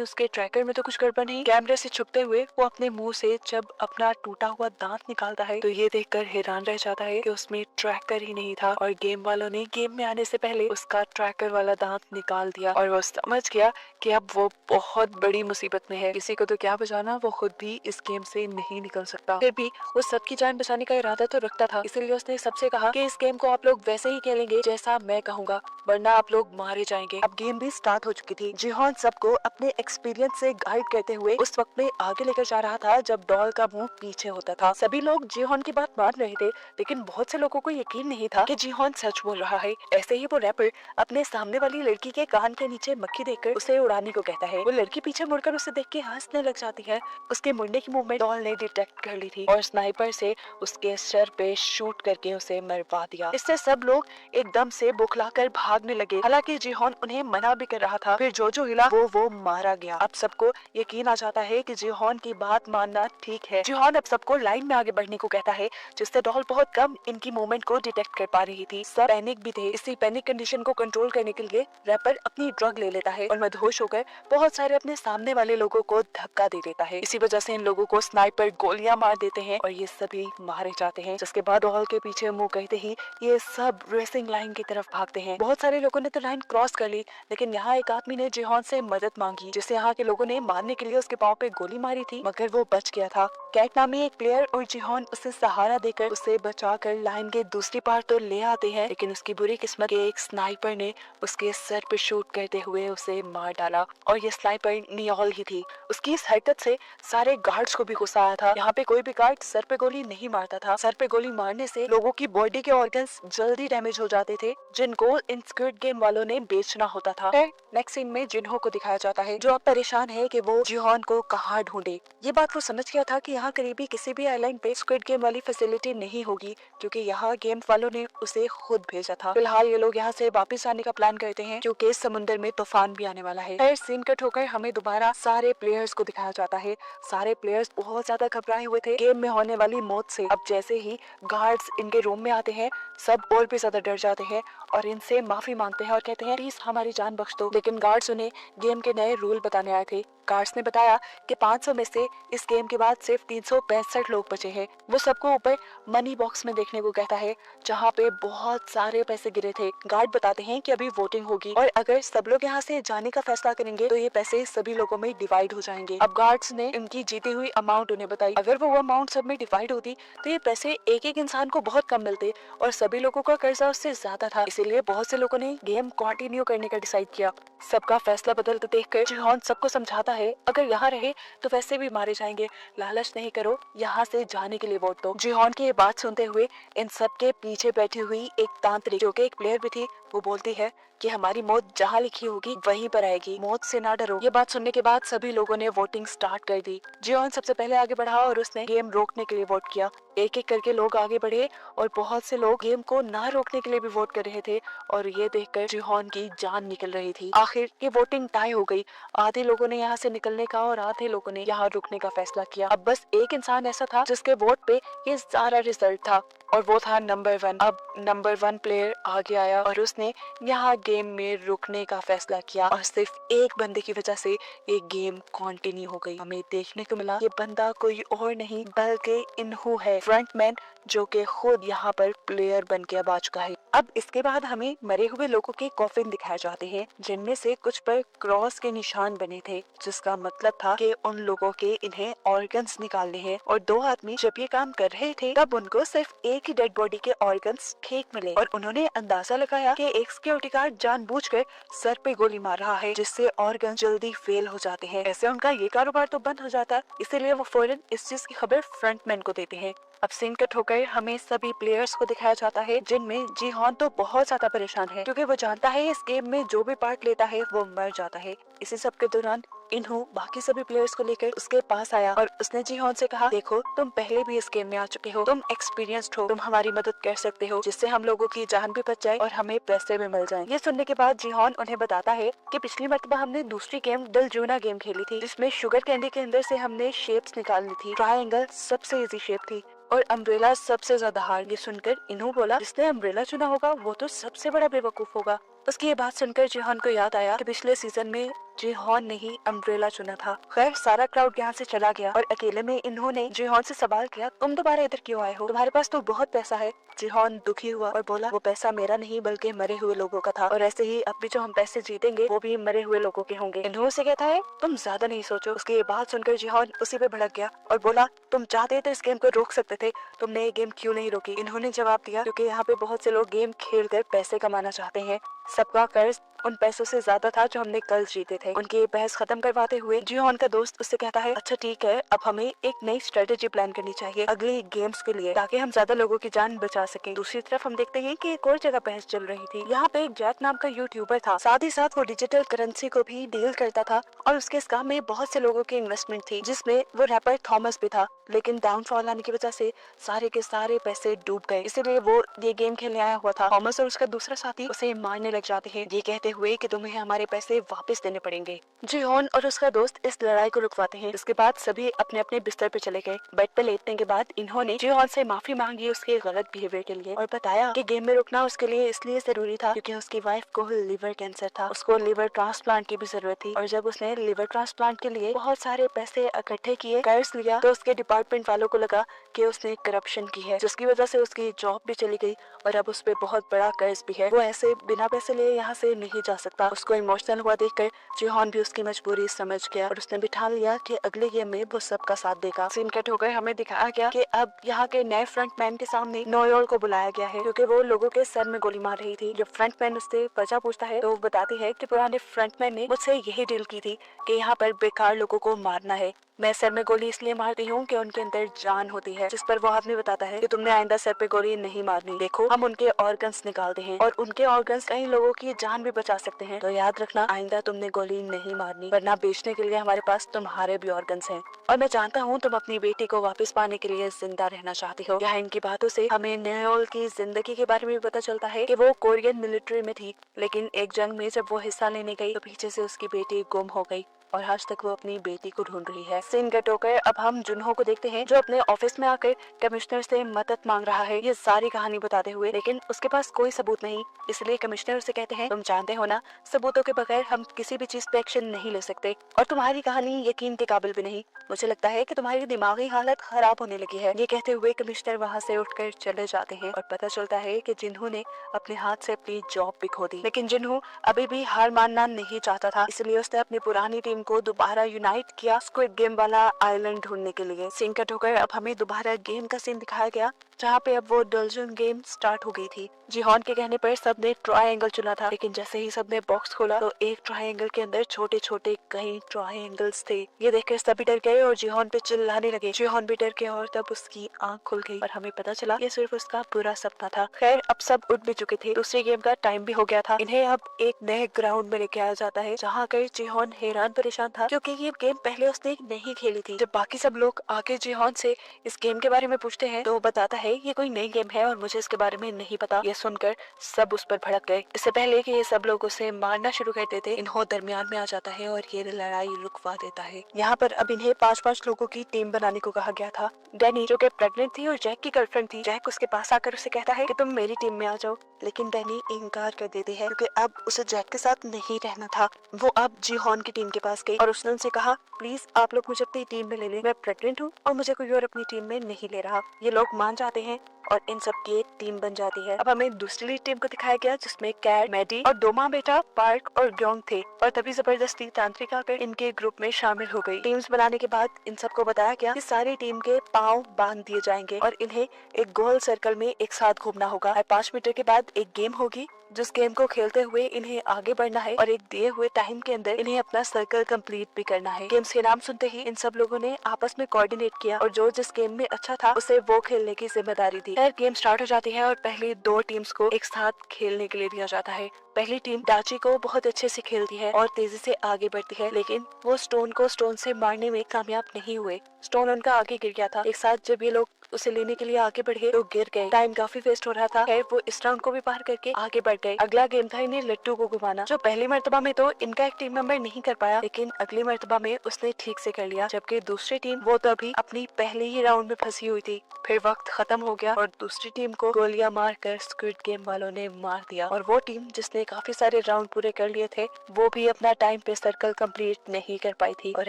उसके ट्रैकर में तो कुछ गड़बड़ नहीं। कैमरे से छुपते हुए वो अपने मुंह से जब अपना टूटा हुआ दांत निकालता है तो ये देखकर हैरान रह जाता है कि उसमें ट्रैकर ही नहीं था और गेम वालों ने गेम में आने से पहले उसका ट्रैकर वाला दांत निकाल दिया। और वो समझ गया कि अब वो बहुत बड़ी मुसीबत में है। किसी को तो क्या बचाना, वो खुद भी इस गेम से नहीं निकल सकता। फिर भी वो सबकी जान बचाने का इरादा तो रखता था, इसलिए उसने सबसे कहा कि इस गेम को आप लोग वैसे ही खेलेंगे जैसा मैं कहूँगा, वरना आप लोग मारे जाएंगे। अब गेम भी स्टार्ट हो चुकी थी। जिहोन सबको अपने एक्सपीरियंस से गाइड करते हुए उस वक्त में आगे लेकर जा रहा था जब डॉल का मुंह पीछे होता था। सभी लोग जिहोन की बात मान रहे थे, लेकिन बहुत से लोगों को यकीन नहीं था कि जिहोन सच बोल रहा है। ऐसे ही वो रैपर अपने सामने वाली लड़की के कान के नीचे मक्खी देखकर उसे उड़ाने को कहता है। वो लड़की पीछे मुड़कर उसे देख के हंसने लग जाती है। उसके मुड़ने की मूवमेंट डॉल ने डिटेक्ट कर ली थी और स्नाइपर से उसके सर पे शूट करके उसे मरवा दिया। इससे सब लोग एकदम से बुखलाकर भागने लगे। हालांकि जिहोन उन्हें मना भी कर रहा था। फिर जो हिला वो मारा गया। अब सबको यकीन आ जाता है कि जिहोन की बात मानना ठीक है। जिहोन अब सबको लाइन में आगे बढ़ने को कहता है, जिससे डॉल बहुत कम इनकी मूवमेंट को डिटेक्ट कर पा रही थी। सब पैनिक भी थे। इसी पैनिक कंडीशन को कंट्रोल करने के लिए रैपर अपनी ड्रग ले लेता है और मदहोश होकर बहुत सारे अपने सामने वाले लोगों को धक्का दे देता है। इसी वजह से इन लोगों को स्नाइपर गोलियां मार देते हैं और ये सभी मारे जाते हैं। जिसके बाद डॉल के पीछे मुंह करते ही ये सब रेसिंग लाइन की तरफ भागते हैं। बहुत सारे लोगों ने तो लाइन क्रॉस कर ली, लेकिन यहाँ एक आदमी ने जिहोन से मदद मांगी, जिसे यहाँ के लोगों ने मारने के लिए उसके पाँव पे गोली मारी थी, मगर वो बच गया था। कैट नामी एक प्लेयर और जिहोन उसे सहारा देकर उसे बचाकर लाइन के दूसरी पार तो ले आते हैं, लेकिन उसकी बुरी किस्मत के एक स्नाइपर ने उसके सर पे शूट करते हुए उसे मार डाला और ये स्नाइपर नियोल ही थी। उसकी इस हरकत से सारे गार्ड्स को भी गुस्सा आया था। यहाँ पे कोई भी गार्ड सर पे गोली नहीं मारता था। सर पे गोली मारने से लोगों की बॉडी के ऑर्गन्स जल्दी डैमेज हो जाते थे, जिनको इन स्क्विड गेम वालों ने बेचना होता था। नेक्स्ट सीन में जिन्हो को दिखाया जाता है, जो अब परेशान है कि वो जिहोन को कहाँ ढूंढे। ये बात वो समझ गया था कि यहाँ करीबी किसी भी आइलैंड पे स्क्विड गेम वाली फैसिलिटी नहीं होगी, क्योंकि यहाँ गेम वालों ने उसे खुद भेजा था। फिलहाल ये लोग यहाँ से वापस आने का प्लान करते हैं, क्योंकि समुद्र में तूफान भी आने वाला है। फिर सीन कट होकर हमें दोबारा सारे प्लेयर्स को दिखाया जाता है। सारे प्लेयर्स बहुत ज्यादा घबराए हुए थे गेम में होने वाली मौत से। अब जैसे ही गार्ड्स इनके रूम में आते हैं, सब और भी ज्यादा डर जाते हैं और इनसे माफी मांगते हैं और कहते हैं प्लीज हमारी जान बख्श दो। लेकिन गार्ड्स उन्हें गेम के नए रूल बताने आए थे। गार्ड्स ने बताया कि 500 में से इस गेम के बाद सिर्फ 365 लोग बचे हैं। वो सबको ऊपर मनी बॉक्स में देखने को कहता है, जहाँ पे बहुत सारे पैसे गिरे थे। गार्ड बताते हैं कि अभी वोटिंग होगी और अगर सब लोग यहाँ से जाने का फैसला करेंगे तो ये पैसे सभी लोगों में डिवाइड हो जाएंगे। अब गार्ड्स ने इनकी जीती हुई अमाउंट उन्हें बताई। अगर वो अमाउंट सब में डिवाइड होती तो ये पैसे एक एक इंसान को बहुत कम मिलते और सभी लोगों का कर्जा उससे ज्यादा था। इसीलिए बहुत से लोगों ने गेम कंटिन्यू करने का डिसाइड किया। सबका फैसला बदलते देखकर जिहोन सबको समझाता है, अगर यहाँ रहे तो वैसे भी मारे जाएंगे, लालच नहीं करो, यहाँ से जाने के लिए वोट दो। जिहोन की ये बात सुनते हुए इन सबके पीछे बैठी हुई एक तांत्रिक, जो कि एक प्लेयर भी थी, वो बोलती है कि हमारी मौत जहाँ लिखी होगी वहीं पर आएगी, मौत से ना डरो। ये बात सुनने के बाद सभी लोगों ने वोटिंग स्टार्ट कर दी। जियोन सबसे पहले आगे बढ़ा और उसने गेम रोकने के लिए वोट किया। एक एक करके लोग आगे बढ़े और बहुत से लोग गेम को ना रोकने के लिए भी वोट कर रहे थे और ये देखकर जिहोन की जान निकल रही थी। आखिर ये वोटिंग टाई हो गई। आधे लोगों ने यहाँ से निकलने का और आधे लोगों ने यहाँ रुकने का फैसला किया। अब बस एक इंसान ऐसा था जिसके वोट पे ये सारा रिजल्ट था। और वो था नंबर 1। अब नंबर 1 प्लेयर आगे आया और उसने यहाँ गेम में रुकने का फैसला किया और सिर्फ एक बंदे की वजह से ये गेम कंटिन्यू हो गई। हमें देखने को मिला ये बंदा कोई और नहीं बल्कि इन्हू है, फ्रंटमैन, जो कि खुद यहाँ पर प्लेयर बन के अब आ चुका है। अब इसके बाद हमें मरे हुए लोगों के कॉफिन दिखाए जाते हैं, जिनमें से कुछ पर क्रॉस के निशान बने थे, जिसका मतलब था कि उन लोगों के इन्हें ऑर्गन्स निकालने हैं। और 2 आदमी जब ये काम कर रहे थे तब उनको सिर्फ एक ही डेड बॉडी के ऑर्गन्स ठीक मिले और उन्होंने अंदाजा लगाया कि एक सिक्योरिटी गार्ड जानबूझकर सर पे गोली मार रहा है, जिससे ऑर्गन जल्दी फेल हो जाते हैं। ऐसे उनका ये कारोबार तो बंद हो जाता, इसीलिए वो फौरन इस चीज की खबर फ्रंटमैन को देते हैं। अब सीन कट होकर हमें सभी प्लेयर्स को दिखाया जाता है, जिनमें जीहॉन तो बहुत ज्यादा परेशान है क्योंकि वो जानता है इस गेम में जो भी पार्ट लेता है वो मर जाता है। इसी सब के दौरान इन्हू बाकी सभी प्लेयर्स को लेकर उसके पास आया और उसने जीहॉन से कहा, देखो तुम पहले भी इस गेम में आ चुके हो, तुम एक्सपीरियंस्ड हो, तुम हमारी मदद कर सकते हो जिससे हम लोगों की जान भी बच जाए और हमें पैसे भी मिल जाएं। ये सुनने के बाद जीहॉन उन्हें बताता है कि पिछली मर्तबा हमने दूसरी गेम डलजूना गेम खेली थी, जिसमें शुगर कैंडी के अंदर से हमने शेप्स निकालनी थी। ट्रायंगल सबसे इजी शेप थी और अम्ब्रेला सबसे ज्यादा हार्ड। ये सुनकर इन्हू बोला, जिसने अम्ब्रेला चुना होगा वो तो सबसे बड़ा बेवकूफ होगा। उसकी ये बात सुनकर जीहॉन को याद आया कि पिछले सीजन में जीहॉन ने ही अम्ब्रेला चुना था। खैर सारा क्राउड यहाँ से चला गया और अकेले में इन्होंने जीहॉन से सवाल किया, तुम दोबारा इधर क्यों आए हो, तुम्हारे पास तो बहुत पैसा है। जीहॉन दुखी हुआ और बोला, वो पैसा मेरा नहीं बल्कि मरे हुए लोगों का था और ऐसे ही अब भी जो हम पैसे जीतेंगे वो भी मरे हुए लोगों के होंगे। इन्हों से कहता है, तुम ज्यादा नहीं सोचो। उसकी ये बात सुनकर जीहॉन उसी पे भड़क गया और बोला, तुम चाहते तो इस गेम को रोक सकते थे, तुमने ये गेम क्यों नहीं रोकी। इन्होंने जवाब दिया, क्योंकि यहाँ पे बहुत से लोग गेम खेल कर पैसे कमाना चाहते हैं, सबका कर्ज उन पैसों से ज्यादा था जो हमने कल जीते थे। उनकी बहस खत्म करवाते हुए जीहॉन का दोस्त उससे कहता है, अच्छा ठीक है, अब हमें एक नई स्ट्रेटेजी प्लान करनी चाहिए अगली गेम्स के लिए, ताकि हम ज्यादा लोगों की जान बचा सकें। दूसरी तरफ हम देखते हैं कि एक और जगह बहस चल रही थी। यहाँ पे एक जैक नाम का यूट्यूबर था, साथ ही साथ वो डिजिटल करेंसी को भी डील करता था और उसके इस काम में बहुत से लोगों की इन्वेस्टमेंट थी, जिसमें वो रैपर थॉमस भी था। लेकिन डाउनफॉल आने की वजह से सारे के सारे पैसे डूब गए, इसीलिए वो ये गेम खेलने आया हुआ था। थॉमस और उसका दूसरा साथी उसे मारने लग जाते हैं, ये कहते हुए कि तुम्हें हमारे पैसे वापस देने पड़ेंगे। जीहॉन और उसका दोस्त इस लड़ाई को रुकवाते हैं। इसके बाद सभी अपने अपने बिस्तर पे चले गए। बेड पे लेटने के बाद इन्होंने जीहॉन से माफी मांगी उसके गलत बिहेवियर के लिए और बताया कि गेम में रुकना उसके लिए इसलिए जरूरी था क्योंकि उसकी वाइफ को लिवर कैंसर था, उसको लिवर ट्रांसप्लांट की भी जरूरत थी और जब उसने लिवर ट्रांसप्लांट के लिए बहुत सारे पैसे इकट्ठे किए, कर्ज लिया, तो उसके डिपार्टमेंट वालों को लगा कि उसने करप्शन की है, जिसकी वजह से उसकी जॉब भी चली गई और अब उस पे बहुत बड़ा कर्ज भी है। वो ऐसे बिना पैसे लिए यहाँ से नहीं जा सकता। उसको इमोशनल हुआ देखकर जीहॉन भी उसकी मजबूरी समझ गया और उसने भी ठान लिया कि अगले गेम में वो सबका साथ देगा। सीन कट हो गए, हमें दिखाया गया कि अब यहाँ के नए फ्रंटमैन के सामने नोयोल को बुलाया गया है क्योंकि वो लोगों के सर में गोली मार रही थी। जब फ्रंटमैन उससे वजह पूछता है तो वो बताती है कि पुराने फ्रंटमैन ने मुझसे यही डील की थी कि यहाँ पर बेकार लोगों को मारना है। मैं सर में गोली इसलिए मारती हूँ कि उनके अंदर जान होती है। जिस पर वो आदमी बताता है कि तुमने आइंदा सर पे गोली नहीं मारनी, देखो हम उनके ऑर्गन्स निकालते हैं और उनके ऑर्गन्स कई लोगों की जान भी बचा सकते हैं, तो याद रखना आइंदा तुमने गोली नहीं मारनी, वरना बेचने के लिए हमारे पास तुम्हारे भी ऑर्गन्स हैं और मैं जानता हूँ तुम अपनी बेटी को वापस पाने के लिए जिंदा रहना चाहती हो। यहाँ इनकी बातों से हमें नयोल की जिंदगी के बारे में भी पता चलता है कि वो कोरियन मिलिट्री में थी, लेकिन एक जंग में जब वो हिस्सा लेने गई तो पीछे से उसकी बेटी गुम हो गई और आज तक वो अपनी बेटी को ढूंढ रही है। सीन कट होकर अब हम जुनहो को देखते हैं जो अपने ऑफिस में आकर कमिश्नर से मदद मांग रहा है ये सारी कहानी बताते हुए, लेकिन उसके पास कोई सबूत नहीं, इसलिए कमिश्नर उसे कहते हैं, तुम जानते हो ना सबूतों के बगैर हम किसी भी चीज पे एक्शन नहीं ले सकते और तुम्हारी कहानी यकीन के काबिल भी नहीं, मुझे लगता है कि तुम्हारी दिमागी हालत खराब होने लगी है। ये कहते हुए कमिश्नर वहाँ से उठकर चले जाते हैं और पता चलता है कि जिन्हो ने अपने हाथ से अपनी जॉब भी खो दी, लेकिन जिन्हो अभी भी हार मानना नहीं चाहता था, इसलिए उसने अपनी पुरानी टीम को दोबारा यूनाइट किया स्क्विड गेम वाला आइलैंड ढूंढने के लिए। सीन कट होकर अब हमें दोबारा गेम का सीन दिखाया गया जहाँ पे अब वो डलजन गेम स्टार्ट हो गई थी। जीहॉन के कहने पर सबने ट्रायंगल चुना था, लेकिन जैसे ही सबने बॉक्स खोला तो एक ट्रायंगल के अंदर छोटे छोटे कई ट्रायंगल्स थे। ये देखकर सभी डर गए और जीहॉन पे चिल्लाने लगे। जीहॉन भी डर गया और तब उसकी आंख खुल गई और हमें पता चला ये सिर्फ उसका बुरा सपना था। खैर अब सब उठ भी चुके थे, दूसरे गेम का टाइम भी हो गया था। इन्हें अब एक नए ग्राउंड में लेके आया जाता है जहाँ कर जीहॉन हैरान परेशान था क्योंकि ये गेम पहले उसने नहीं खेली थी। जब बाकी सब लोग आके जीहॉन से इस गेम के बारे में पूछते हैं तो वो बताता है ये कोई नई गेम है और मुझे इसके बारे में नहीं पता। ये सुनकर सब उस पर भड़क गए। इससे पहले कि ये सब लोग उसे मारना शुरू कर देते, इन्हों दरमियान में आ जाता है और ये लड़ाई रुकवा देता है। यहाँ पर अब इन्हें 5-5 लोगों की टीम बनाने को कहा गया था। डैनी जो कि प्रेग्नेंट थी और जैक की गर्लफ्रेंड थी, जैक उसके पास आकर उसे कहता है कि तुम मेरी टीम में आ जाओ, लेकिन डैनी इनकार कर देती है क्योंकि अब उसे जैक के साथ नहीं रहना था। वो अब जीहॉन की टीम के पास गई और उसने उनसे कहा, प्लीज आप लोग मुझे अपनी टीम में ले लें, मैं प्रेग्नेंट हूँ और मुझे कोई और अपनी टीम में नहीं ले रहा। ये लोग मान जाते हैं और इन सब की एक टीम बन जाती है। अब हमें दूसरी टीम को दिखाया गया जिसमें कैट, मैडी और दो माँ बेटा पार्क और ग्योंग थे और तभी जबरदस्ती तांत्रिक आकर इनके ग्रुप में शामिल हो गई। टीम्स बनाने के बाद इन सबको बताया गया कि सारी टीम के पाँव बांध दिए जाएंगे और इन्हें एक गोल सर्कल में एक साथ घूमना होगा। 5 मीटर के बाद एक गेम होगी जिस गेम को खेलते हुए इन्हें आगे बढ़ना है और एक दिए हुए टाइम के अंदर इन्हें अपना सर्कल कंप्लीट भी करना है। गेम्स के नाम सुनते ही इन सब लोगों ने आपस में कोऑर्डिनेट किया और जो जिस गेम में अच्छा था उसे वो खेलने की जिम्मेदारी दी। खैर गेम स्टार्ट हो जाती है और पहली 2 टीम्स को एक साथ खेलने के लिए दिया जाता है। पहली टीम डाची को बहुत अच्छे से खेलती है और तेजी से आगे बढ़ती है, लेकिन वो स्टोन को स्टोन से मारने में कामयाब नहीं हुए। स्टोन उनका आगे गिर गया था। एक साथ जब ये लोग उसे लेने के लिए आगे बढ़े तो गिर गए। टाइम काफी वेस्ट हो रहा था। खैर वो इस राउंड को भी पार करके आगे बढ़ गए। अगला गेम था इन्हें लट्टू को घुमाना, जो पहली मर्तबा में तो इनका एक टीम मेंबर नहीं कर पाया, लेकिन अगली मर्तबा में उसने ठीक से कर लिया। जबकि दूसरी टीम वो तो अभी अपनी पहले ही राउंड में फंसी हुई थी। फिर वक्त खत्म हो गया और दूसरी टीम को गोलियां मारकर स्क्विड गेम वालों ने मार दिया और वो टीम जिसने काफी सारे राउंड पूरे कर लिए थे वो भी अपना टाइम पे सर्कल कंप्लीट नहीं कर पाई थी और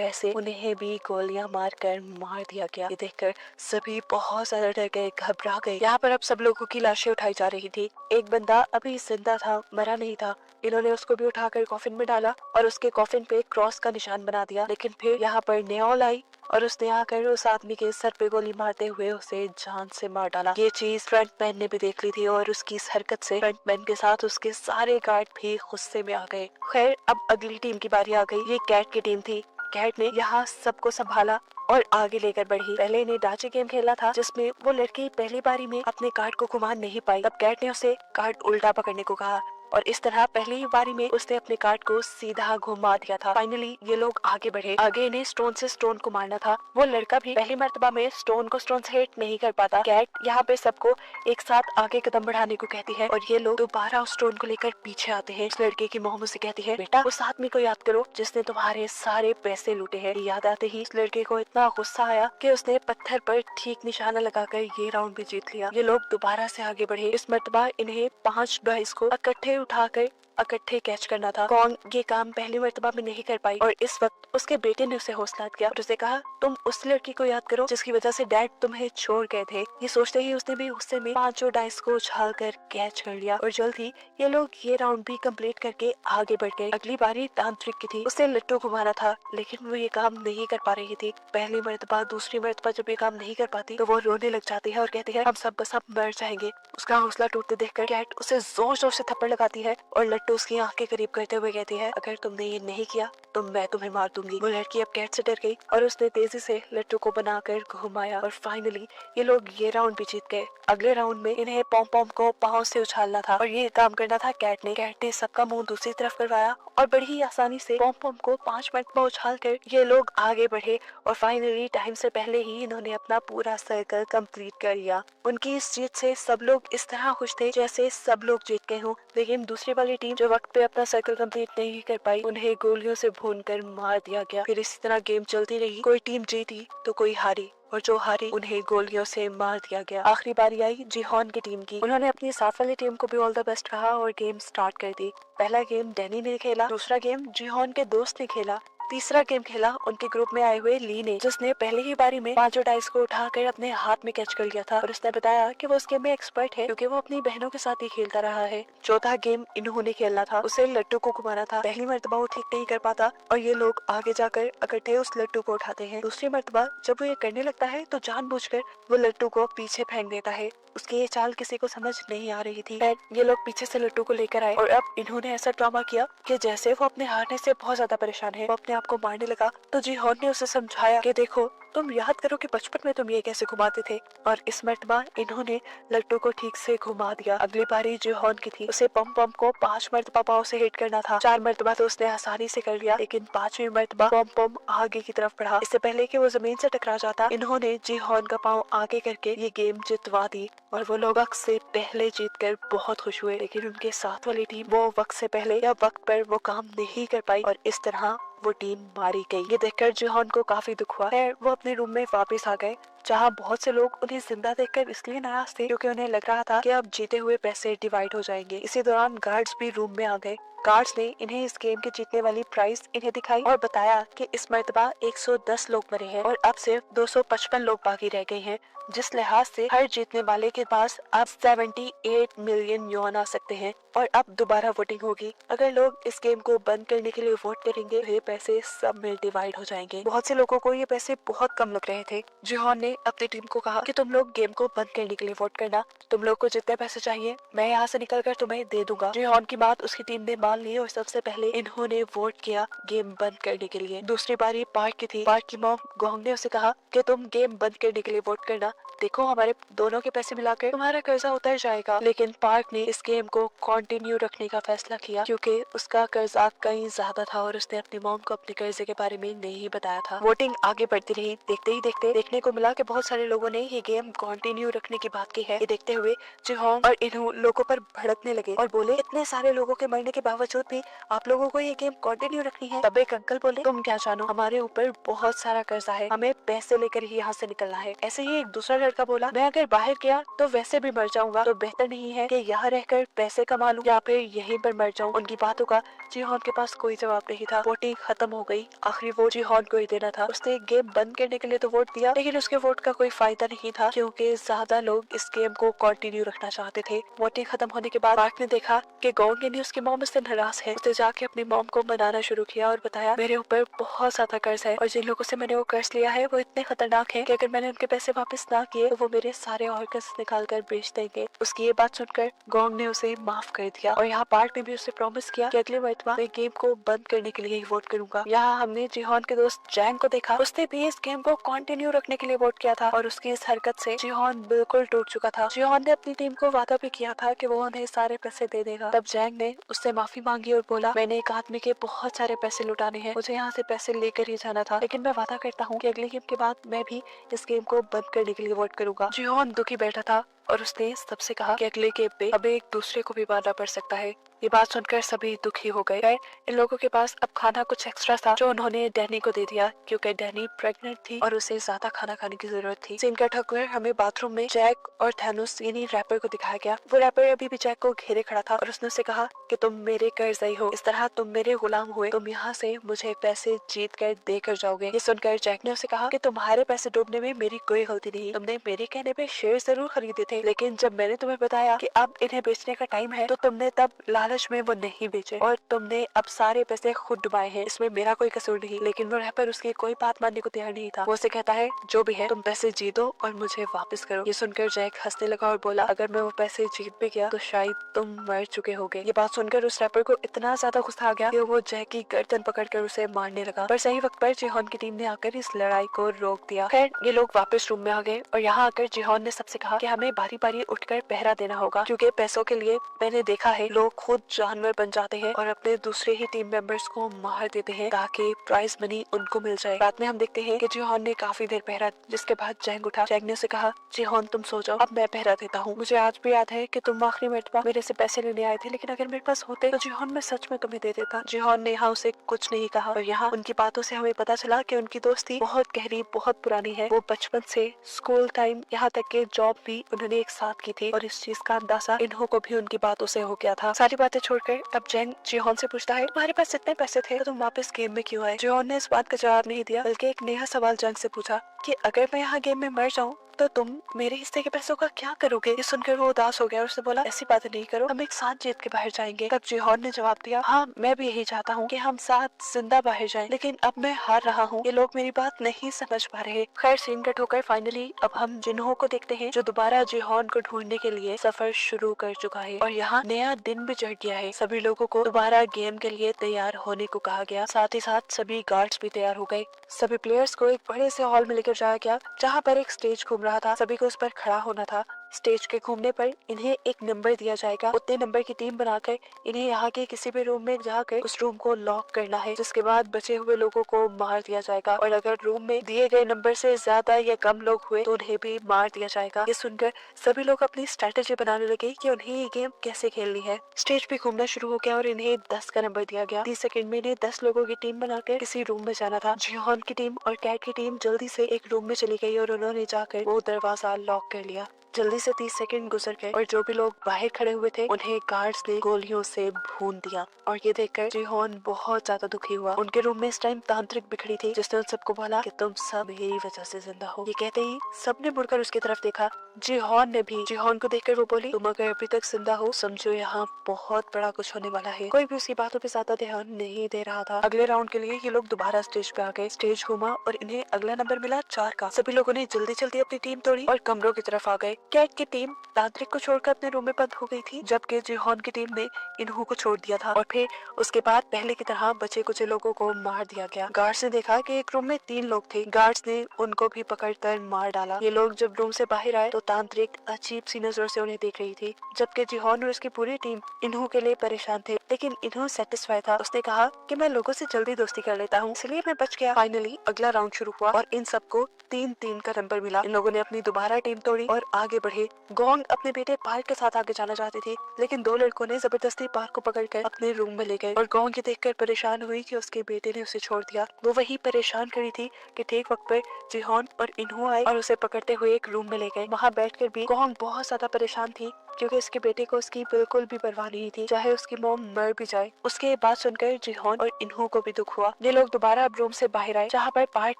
ऐसे उन्हें भी गोलियां मारकर मार दिया गया। ये देखकर सभी बहुत ज्यादा डर गए, घबरा गए। यहाँ पर अब सब लोगों की लाशें उठाई जा रही थी। एक बंदा अभी जिंदा था, मरा नहीं था। इन्होंने उसको भी उठाकर कॉफिन में डाला और उसके कॉफिन पे क्रॉस का निशान बना दिया। लेकिन फिर यहाँ पर नेओल आई और उसने आकर उस आदमी के सर पे गोली मारते हुए उसे जान से मार डाला। ये चीज फ्रंटमैन ने भी देख ली थी और उसकी इस हरकत से फ्रंटमैन के साथ उसके सारे गार्ड भी गुस्से में आ गए। खैर अब अगली टीम की बारी आ गई। ये कैट की टीम थी। कैट ने यहाँ सबको संभाला और आगे लेकर बढ़ी। पहले इन्हें डाची गेम खेला था जिसमें वो लड़की पहली बारी में अपने कार्ड को घुमा नहीं पाई। तब कैट ने उसे कार्ड उल्टा पकड़ने को कहा और इस तरह पहली बारी में उसने अपने कार्ड को सीधा घुमा दिया था। फाइनली ये लोग आगे बढ़े। आगे इन्हें स्टोन से स्टोन को मारना था। वो लड़का भी पहली मर्तबा में स्टोन को स्टोन से हिट नहीं कर पाता। कैट यहाँ पे सबको एक साथ आगे कदम बढ़ाने को कहती है और ये लोग दोबारा उस स्टोन को लेकर पीछे आते हैं। उस लड़के की मोहम्मद से कहती है, बेटा उस आदमी को याद करो जिसने तुम्हारे सारे पैसे लूटे हैं। याद आते ही इस लड़के को इतना गुस्सा आया कि उसने पत्थर पर ठीक निशाना लगाकर ये राउंड भी जीत लिया। ये लोग दोबारा से आगे बढ़े। इस मर्तबा इन्हें 5 बॉयज को इकट्ठे उठाकर इकट्ठे कैच करना था। कौन ये काम पहली मर्तबा में नहीं कर पाई और इस वक्त उसके बेटे ने उसे हौसला दिया और उसे कहा, तुम उस लड़की को याद करो जिसकी वजह से डैड तुम्हें छोड़ गए थे। ये सोचते ही उसने भी गुस्से में 5 डाइस को उछाल कर कैच कर लिया और जल्द ही ये लोग ये राउंड भी कंप्लीट करके आगे बढ़ गए। अगली बारी तांत्रिक की थी। उसे लट्टू घुमाना था लेकिन वो ये काम नहीं कर पा रही थी। पहली मर्तबा दूसरी मर्तबा जब ये काम नहीं कर पाती तो वो रोने लग जाती है और कहती है, हम सब बस अब मर जाएंगे। उसका हौसला टूटते देखकर कैट उसे जोर जोर से थप्पड़ लगाती है और लट्टू उसकी आंख के करीब करते हुए कहती है, अगर तुमने ये नहीं किया तो मैं तुम्हें मार दूंगी। वो लड़की अब कैट से डर गई और उसने तेजी से लट्टू को बनाकर घुमाया और फाइनली ये लोग ये राउंड भी जीत गए। अगले राउंड में इन्हें पॉम पॉम को पाँव से उछालना था और ये काम करना था कैट ने। कैट ने सबका मुंह दूसरी तरफ करवाया और बड़ी ही आसानी से पॉम पॉम को 5 मरतबा उछाल कर ये लोग आगे बढ़े और फाइनली टाइम से पहले ही इन्होंने अपना पूरा सर्कल कंप्लीट कर लिया। उनकी इस जीत से सब लोग इस तरह खुश थे जैसे सब लोग जीत गए हों, लेकिन दूसरी वाली टीम जो वक्त पे अपना सर्कल कंप्लीट नहीं कर पाई उन्हें गोलियों से भूनकर मार दिया गया। फिर इसी तरह गेम चलती रही। कोई टीम जीती तो कोई हारी और जो हारी उन्हें गोलियों से मार दिया गया। आखिरी बारी आई जीहॉन की टीम की। उन्होंने अपनी साथ वाली टीम को भी ऑल द बेस्ट कहा और गेम स्टार्ट कर दी। पहला गेम डैनी ने खेला, दूसरा गेम जीहॉन के दोस्त ने खेला, तीसरा गेम खेला उनके ग्रुप में आए हुए ली ने, जिसने पहले ही बारी में 5 डाइस को उठाकर अपने हाथ में कैच कर लिया था और उसने बताया कि वो उस गेम में एक्सपर्ट है क्योंकि वो अपनी बहनों के साथ ही खेलता रहा है। चौथा गेम इन्होंने खेलना था, उसे लट्टू को घुमाना था। पहली मर्तबा वो ठीक नहीं कर पाता और ये लोग आगे जाकर इकट्ठे उस लट्टू को उठाते हैं। दूसरी मर्तबा जब वो ये करने लगता है तो जानबूझकर वो लट्टू को पीछे फेंक देता है। उसकी ये चाल किसी को समझ नहीं आ रही थी। ये लोग पीछे से लट्टू को लेकर आए और अब इन्होंने ऐसा ड्रामा किया कि जैसे वो अपने हारने से बहुत ज्यादा परेशान है, वो अपने आप को मारने लगा। तो जीहॉन ने उसे समझाया कि देखो तुम याद करो कि बचपन में तुम ये कैसे घुमाते थे, और इस मर्तबा इन्होंने लट्टू को ठीक से घुमा दिया। अगली बारी जीहॉन की थी। उसे पम पम को 5 मर्तबा पाँव से हिट करना था। 4 मर्तबा तो उसने आसानी से कर लिया, लेकिन 5वीं मर्तबा पम पम आगे की तरफ बढ़ा। इससे पहले कि वो जमीन से टकरा जाता इन्होंने जीहॉन का पाँव आगे करके ये गेम जितवा दी और वो लोग वक्त से पहले जीतकर बहुत खुश हुए, लेकिन उनके साथ वाली टीम वो वक्त से पहले या वक्त पर वो काम नहीं कर पाई और इस तरह वो टीम मारी गई। ये देखकर जिहोन को काफी दुख हुआ है। वो अपने रूम में वापस आ गए, जहाँ बहुत से लोग उन्हें जिंदा देखकर इसलिए नाराज थे क्योंकि उन्हें लग रहा था कि अब जीते हुए पैसे डिवाइड हो जाएंगे। इसी दौरान गार्ड्स भी रूम में आ गए। गार्ड्स ने इन्हें इस गेम के जीतने वाली प्राइस इन्हें दिखाई और बताया कि इस मर्तबा 110 लोग मरे हैं और अब सिर्फ 255 लोग बाकी रह गए हैं, जिस लिहाज से हर जीतने वाले के पास अब 78 मिलियन युआन आ सकते हैं और अब दोबारा वोटिंग होगी। अगर लोग इस गेम को बंद करने के लिए वोट करेंगे तो ये पैसे सब में डिवाइड हो जाएंगे। बहुत से लोगों को ये पैसे बहुत कम लग रहे थे। जिहोन ने अपनी टीम को कहा कि तुम लोग गेम को बंद करने के लिए वोट करना, तुम लोग को जितने पैसे चाहिए मैं यहाँ से निकल कर तुम्हें दे दूंगा। जिहोन की बात उसकी टीम ने मान ली और सबसे पहले इन्होंने वोट किया गेम बंद करने के लिए। दूसरी बारी पार्क की थी। पार्क की मॉम गोंग ने उसे कहा कि तुम गेम बंद करने के लिए वोट करना, देखो हमारे दोनों के पैसे मिलाकर तुम्हारा कर्जा उतर जाएगा। लेकिन पार्क ने इस गेम को कंटिन्यू रखने का फैसला किया क्योंकि उसका कर्जा कहीं ज्यादा था और उसने अपनी मॉम को अपने कर्जे के बारे में नहीं बताया था। वोटिंग आगे बढ़ती रही। देखते ही देखते देखने को मिला कि बहुत सारे लोगों ने ये गेम कंटिन्यू रखने की बात की है। ये देखते हुए जिहोंग और इन लोगों पर भड़कने लगे और बोले, इतने सारे लोगों के मरने के बावजूद भी आप लोगों को ये गेम कंटिन्यू रखनी है। तब एक अंकल बोले, तुम क्या जानो, हमारे ऊपर बहुत सारा कर्जा है, हमें पैसे लेकर ही यहाँ से निकलना है। ऐसे ही एक दूसरा लड़का बोला, मैं अगर बाहर गया तो वैसे भी मर जाऊंगा, तो बेहतर नहीं है कि यहाँ रहकर पैसे कमा लूं या फिर यहीं पर मर जाऊं। उनकी बातों का जिहोन के पास कोई जवाब नहीं था। वोटिंग खत्म हो गई। आखिरी वोट जिहोन को ही देना था। उसने गेम बंद करने के लिए तो वोट दिया, लेकिन उसके वोट का कोई फायदा नहीं था क्योंकि ज्यादा लोग इस गेम को कंटिन्यू रखना चाहते थे। वोटिंग खत्म होने के बाद पार्क ने देखा कि गोंग यानी उसकी मॉम उससे नाराज है। उसने जाके अपनी मॉम को मनाना शुरू किया और बताया, मेरे ऊपर बहुत ज्यादा कर्ज है और जिन लोगों से मैंने वो कर्ज लिया है वो इतने खतरनाक है कि अगर मैंने उनके पैसे वापस ना किए तो वो मेरे सारे और कर्ज निकाल कर बेच देंगे। उसकी ये बात सुनकर गोंग ने उसे माफ कर दिया और यहाँ पार्क ने भी उसे प्रॉमिस किया कि अगले मरतबा मैं गेम को बंद करने के लिए ही वोट करूंगा। यहाँ हमने जिहोन के दोस्त जैंग को देखा। उसने भी इस गेम को कंटिन्यू रखने के लिए वोट किया था और उसकी इस हरकत से जिहोन बिल्कुल टूट चुका था। जिहोन ने अपनी टीम को वादा भी किया था कि वो उन्हें सारे पैसे दे देगा। तब जैंग ने उससे माफी मांगी और बोला, मैंने एक आदमी के बहुत सारे पैसे लुटाने हैं, मुझे यहाँ से पैसे लेकर ही जाना था, लेकिन मैं वादा करता हूँ कि अगले गेम के बाद मैं भी इस गेम को बंद करने के लिए वोट करूंगा। जिहोन दुखी बैठा था और उसने सबसे कहा कि अगले गेम पे अब एक दूसरे को भी मारना पड़ सकता है। ये बात सुनकर सभी दुखी हो गए। खैर इन लोगों के पास अब खाना कुछ एक्स्ट्रा था जो उन्होंने डैनी को दे दिया क्योंकि डैनी प्रेग्नेंट थी और उसे ज्यादा खाना खाने की जरूरत थी। सीन कट होकर हमें बाथरूम में जैक और थैनोस यानी रैपर को दिखाया गया। वो रैपर अभी भी जैक को घेरे खड़ा था और उसने उसे कहा कि तुम मेरे कर्जई हो, इस तरह तुम मेरे गुलाम हुए, तुम यहाँ से मुझे पैसे जीत कर देकर जाओगे। ये सुनकर जैक ने उसे कहा कि तुम्हारे पैसे डूबने में मेरी कोई गलती नहीं, तुमने मेरे कहने पे शेयर जरूर खरीदे थे, लेकिन जब मैंने तुम्हें बताया कि अब इन्हें बेचने का टाइम है तो तुमने तब लालच में वो नहीं बेचे और तुमने अब सारे पैसे खुद डुबाए हैं, इसमें मेरा कोई कसूर नहीं। लेकिन वो रैपर उसकी कोई बात मानने को तैयार नहीं था। वो उसे कहता है, जो भी है तुम पैसे जीतो और मुझे वापस करो। ये सुनकर जैक हंसने लगा और बोला, अगर मैं वो पैसे जीत भी गया तो शायद तुम मर चुके होगे। ये बात सुनकर उस रैपर को इतना ज्यादा गुस्सा आ गया कि वो जैक की गर्दन पकड़कर उसे मारने लगा, पर सही वक्त पर जिहोन की टीम ने आकर इस लड़ाई को रोक दिया। खैर ये लोग वापस रूम में आ गए और यहाँ आकर जिहोन ने सबसे कहा कि हमें बारी बारी उठकर पहरा देना होगा क्योंकि पैसों के लिए मैंने देखा है लोग खुद जानवर बन जाते हैं और अपने दूसरे ही टीम मेंबर्स को मार देते हैं ताकि प्राइज मनी उनको मिल जाए। रात में हम देखते हैं कि जिहोन ने काफी देर पहरा, जिसके बाद जैंग उठा। जैंग ने उसे कहा, जिहोन तुम सो जाओ, अब मैं पहरा देता हूँ। मुझे आज भी याद है कि तुम आखिरी मर्तबा मेरे से पैसे लेने आए थे, लेकिन अगर मेरे पास होते तो जिहोन मैं सच में तुम्हें दे देता। जिहोन ने यहाँ उसे कुछ नहीं कहा और यहाँ उनकी बातों से हमें पता चला कि उनकी दोस्ती बहुत गहरी, बहुत पुरानी है। वो बचपन से स्कूल टाइम यहाँ तक के जॉब भी उन्होंने एक साथ की थी और इस चीज का अंदाजा इन्हों को भी उनकी बातों से हो गया था। सारी बातें छोड़कर अब जैंग जिहोन से पूछता है, तुम्हारे पास इतने पैसे थे तो तुम वापस गेम में क्यों आए? जिहोन ने इस बात का जवाब नहीं दिया बल्कि एक नया सवाल जैंग से पूछा कि अगर मैं यहाँ गेम में मर जाऊँ तो तुम मेरे हिस्से के पैसों का क्या करोगे? ये सुनकर वो उदास हो गया और उसने बोला, ऐसी बातें नहीं करो, हम एक साथ जीत के बाहर जाएंगे। तब जिहोन ने जवाब दिया, हाँ मैं भी यही चाहता हूँ कि हम साथ जिंदा बाहर जाएं, लेकिन अब मैं हार रहा हूँ, ये लोग मेरी बात नहीं समझ पा रहे। खैर सीन कट होकर फाइनली अब हम जिन्हों को देखते हैं जो दोबारा जिहोन को ढूंढने के लिए सफर शुरू कर चुका है और यहाँ नया दिन भी चढ़ गया है। सभी लोगों को दोबारा गेम के लिए तैयार होने को कहा गया, साथ ही साथ सभी गार्ड्स भी तैयार हो गए। सभी प्लेयर्स को एक बड़े से हॉल में लेकर जाया गया जहाँ पर एक स्टेज घूम रहा था। सभी को उस पर खड़ा होना था स्टेज के घूमने पर इन्हें एक नंबर दिया जाएगा। उतने नंबर की टीम बनाकर इन्हें यहाँ के किसी भी रूम में जाकर उस रूम को लॉक करना है, जिसके बाद बचे हुए लोगों को मार दिया जाएगा और अगर रूम में दिए गए नंबर से ज्यादा या कम लोग हुए तो उन्हें भी मार दिया जाएगा। ये सुनकर सभी लोग अपनी स्ट्रेटेजी बनाने लगे कि उन्हें ये गेम कैसे खेलनी है। स्टेज पे घूमना शुरू हो गया और इन्हें 10 का नंबर दिया गया। 30 सेकंड में इन्हें 10 लोगों की टीम बनाकर किसी रूम में जाना था। जिहोन की टीम और कैट की टीम जल्दी से एक रूम में चली गई और उन्होंने जाकर वो दरवाजा लॉक कर लिया। जल्दी से 30 सेकंड गुजर गए और जो भी लोग बाहर खड़े हुए थे उन्हें गार्ड्स ने गोलियों से भून दिया और ये देखकर जिहोन बहुत ज्यादा दुखी हुआ। उनके रूम में इस टाइम तांत्रिक बिखरी थी जिसने उन सबको बोला कि तुम सब मेरी वजह से जिंदा हो। ये कहते ही सबने मुड़कर उसकी तरफ देखा। जिहोन ने भी। जिहोन को देखकर वो बोली, तुम अगर अभी तक जिंदा हो समझो यहाँ बहुत बड़ा कुछ होने वाला है। कोई भी उसकी बातों पे ज्यादा ध्यान नहीं दे रहा था। अगले राउंड के लिए ये लोग दोबारा स्टेज पे आ गए। स्टेज घूमा और इन्हें अगला नंबर मिला 4 का। सभी लोगों ने जल्दी जल्दी अपनी टीम तोड़ी और कमरों की तरफ आ गए। कैट की टीम तांत्रिक को छोड़कर अपने रूम में बंद हो गई थी, जबकि जिहोन की टीम ने इन्हू को छोड़ दिया था और फिर उसके बाद पहले की तरह बचे कुछ लोगों को मार दिया गया। गार्ड्स ने देखा कि एक रूम में 3 लोग थे। गार्ड्स ने उनको भी पकड़कर मार डाला। ये लोग जब रूम से बाहर आए तो तांत्रिक अजीब सी नजर से उन्हें देख रही थी, जबकि जिहोन और उसकी पूरी टीम इन्हू के लिए परेशान थे। लेकिन इन्हू सेटिस्फाई था। उसने कहा कि मैं लोगों से जल्दी दोस्ती कर लेता हूँ, इसलिए मैं बच गया। फाइनली अगला राउंड शुरू हुआ और इन सबको 3-3 का नंबर मिला। इन लोगों ने अपनी दोबारा टीम तोड़ी और आगे बढ़े। गोंग अपने बेटे पार्क के साथ आगे जाना चाहती थी, लेकिन 2 लड़कों ने जबरदस्ती पार्क को पकड़कर अपने रूम में ले गए और गोंग ये देखकर परेशान हुई कि उसके बेटे ने उसे छोड़ दिया। वो वही परेशान खड़ी थी कि ठीक वक्त पर जिहोन और इन्हू आए और उसे पकड़ते हुए एक रूम में ले गए। वहाँ बैठकर भी गोंग बहुत ज्यादा परेशान थी क्योंकि उसके बेटे को उसकी बिल्कुल भी परवाह नहीं थी, चाहे उसकी मॉम मर भी जाए। उसके ये बात सुनकर जिहोन और इन्हू को भी दुख हुआ। ये लोग दोबारा अब रूम से बाहर आए, जहाँ पर पार्क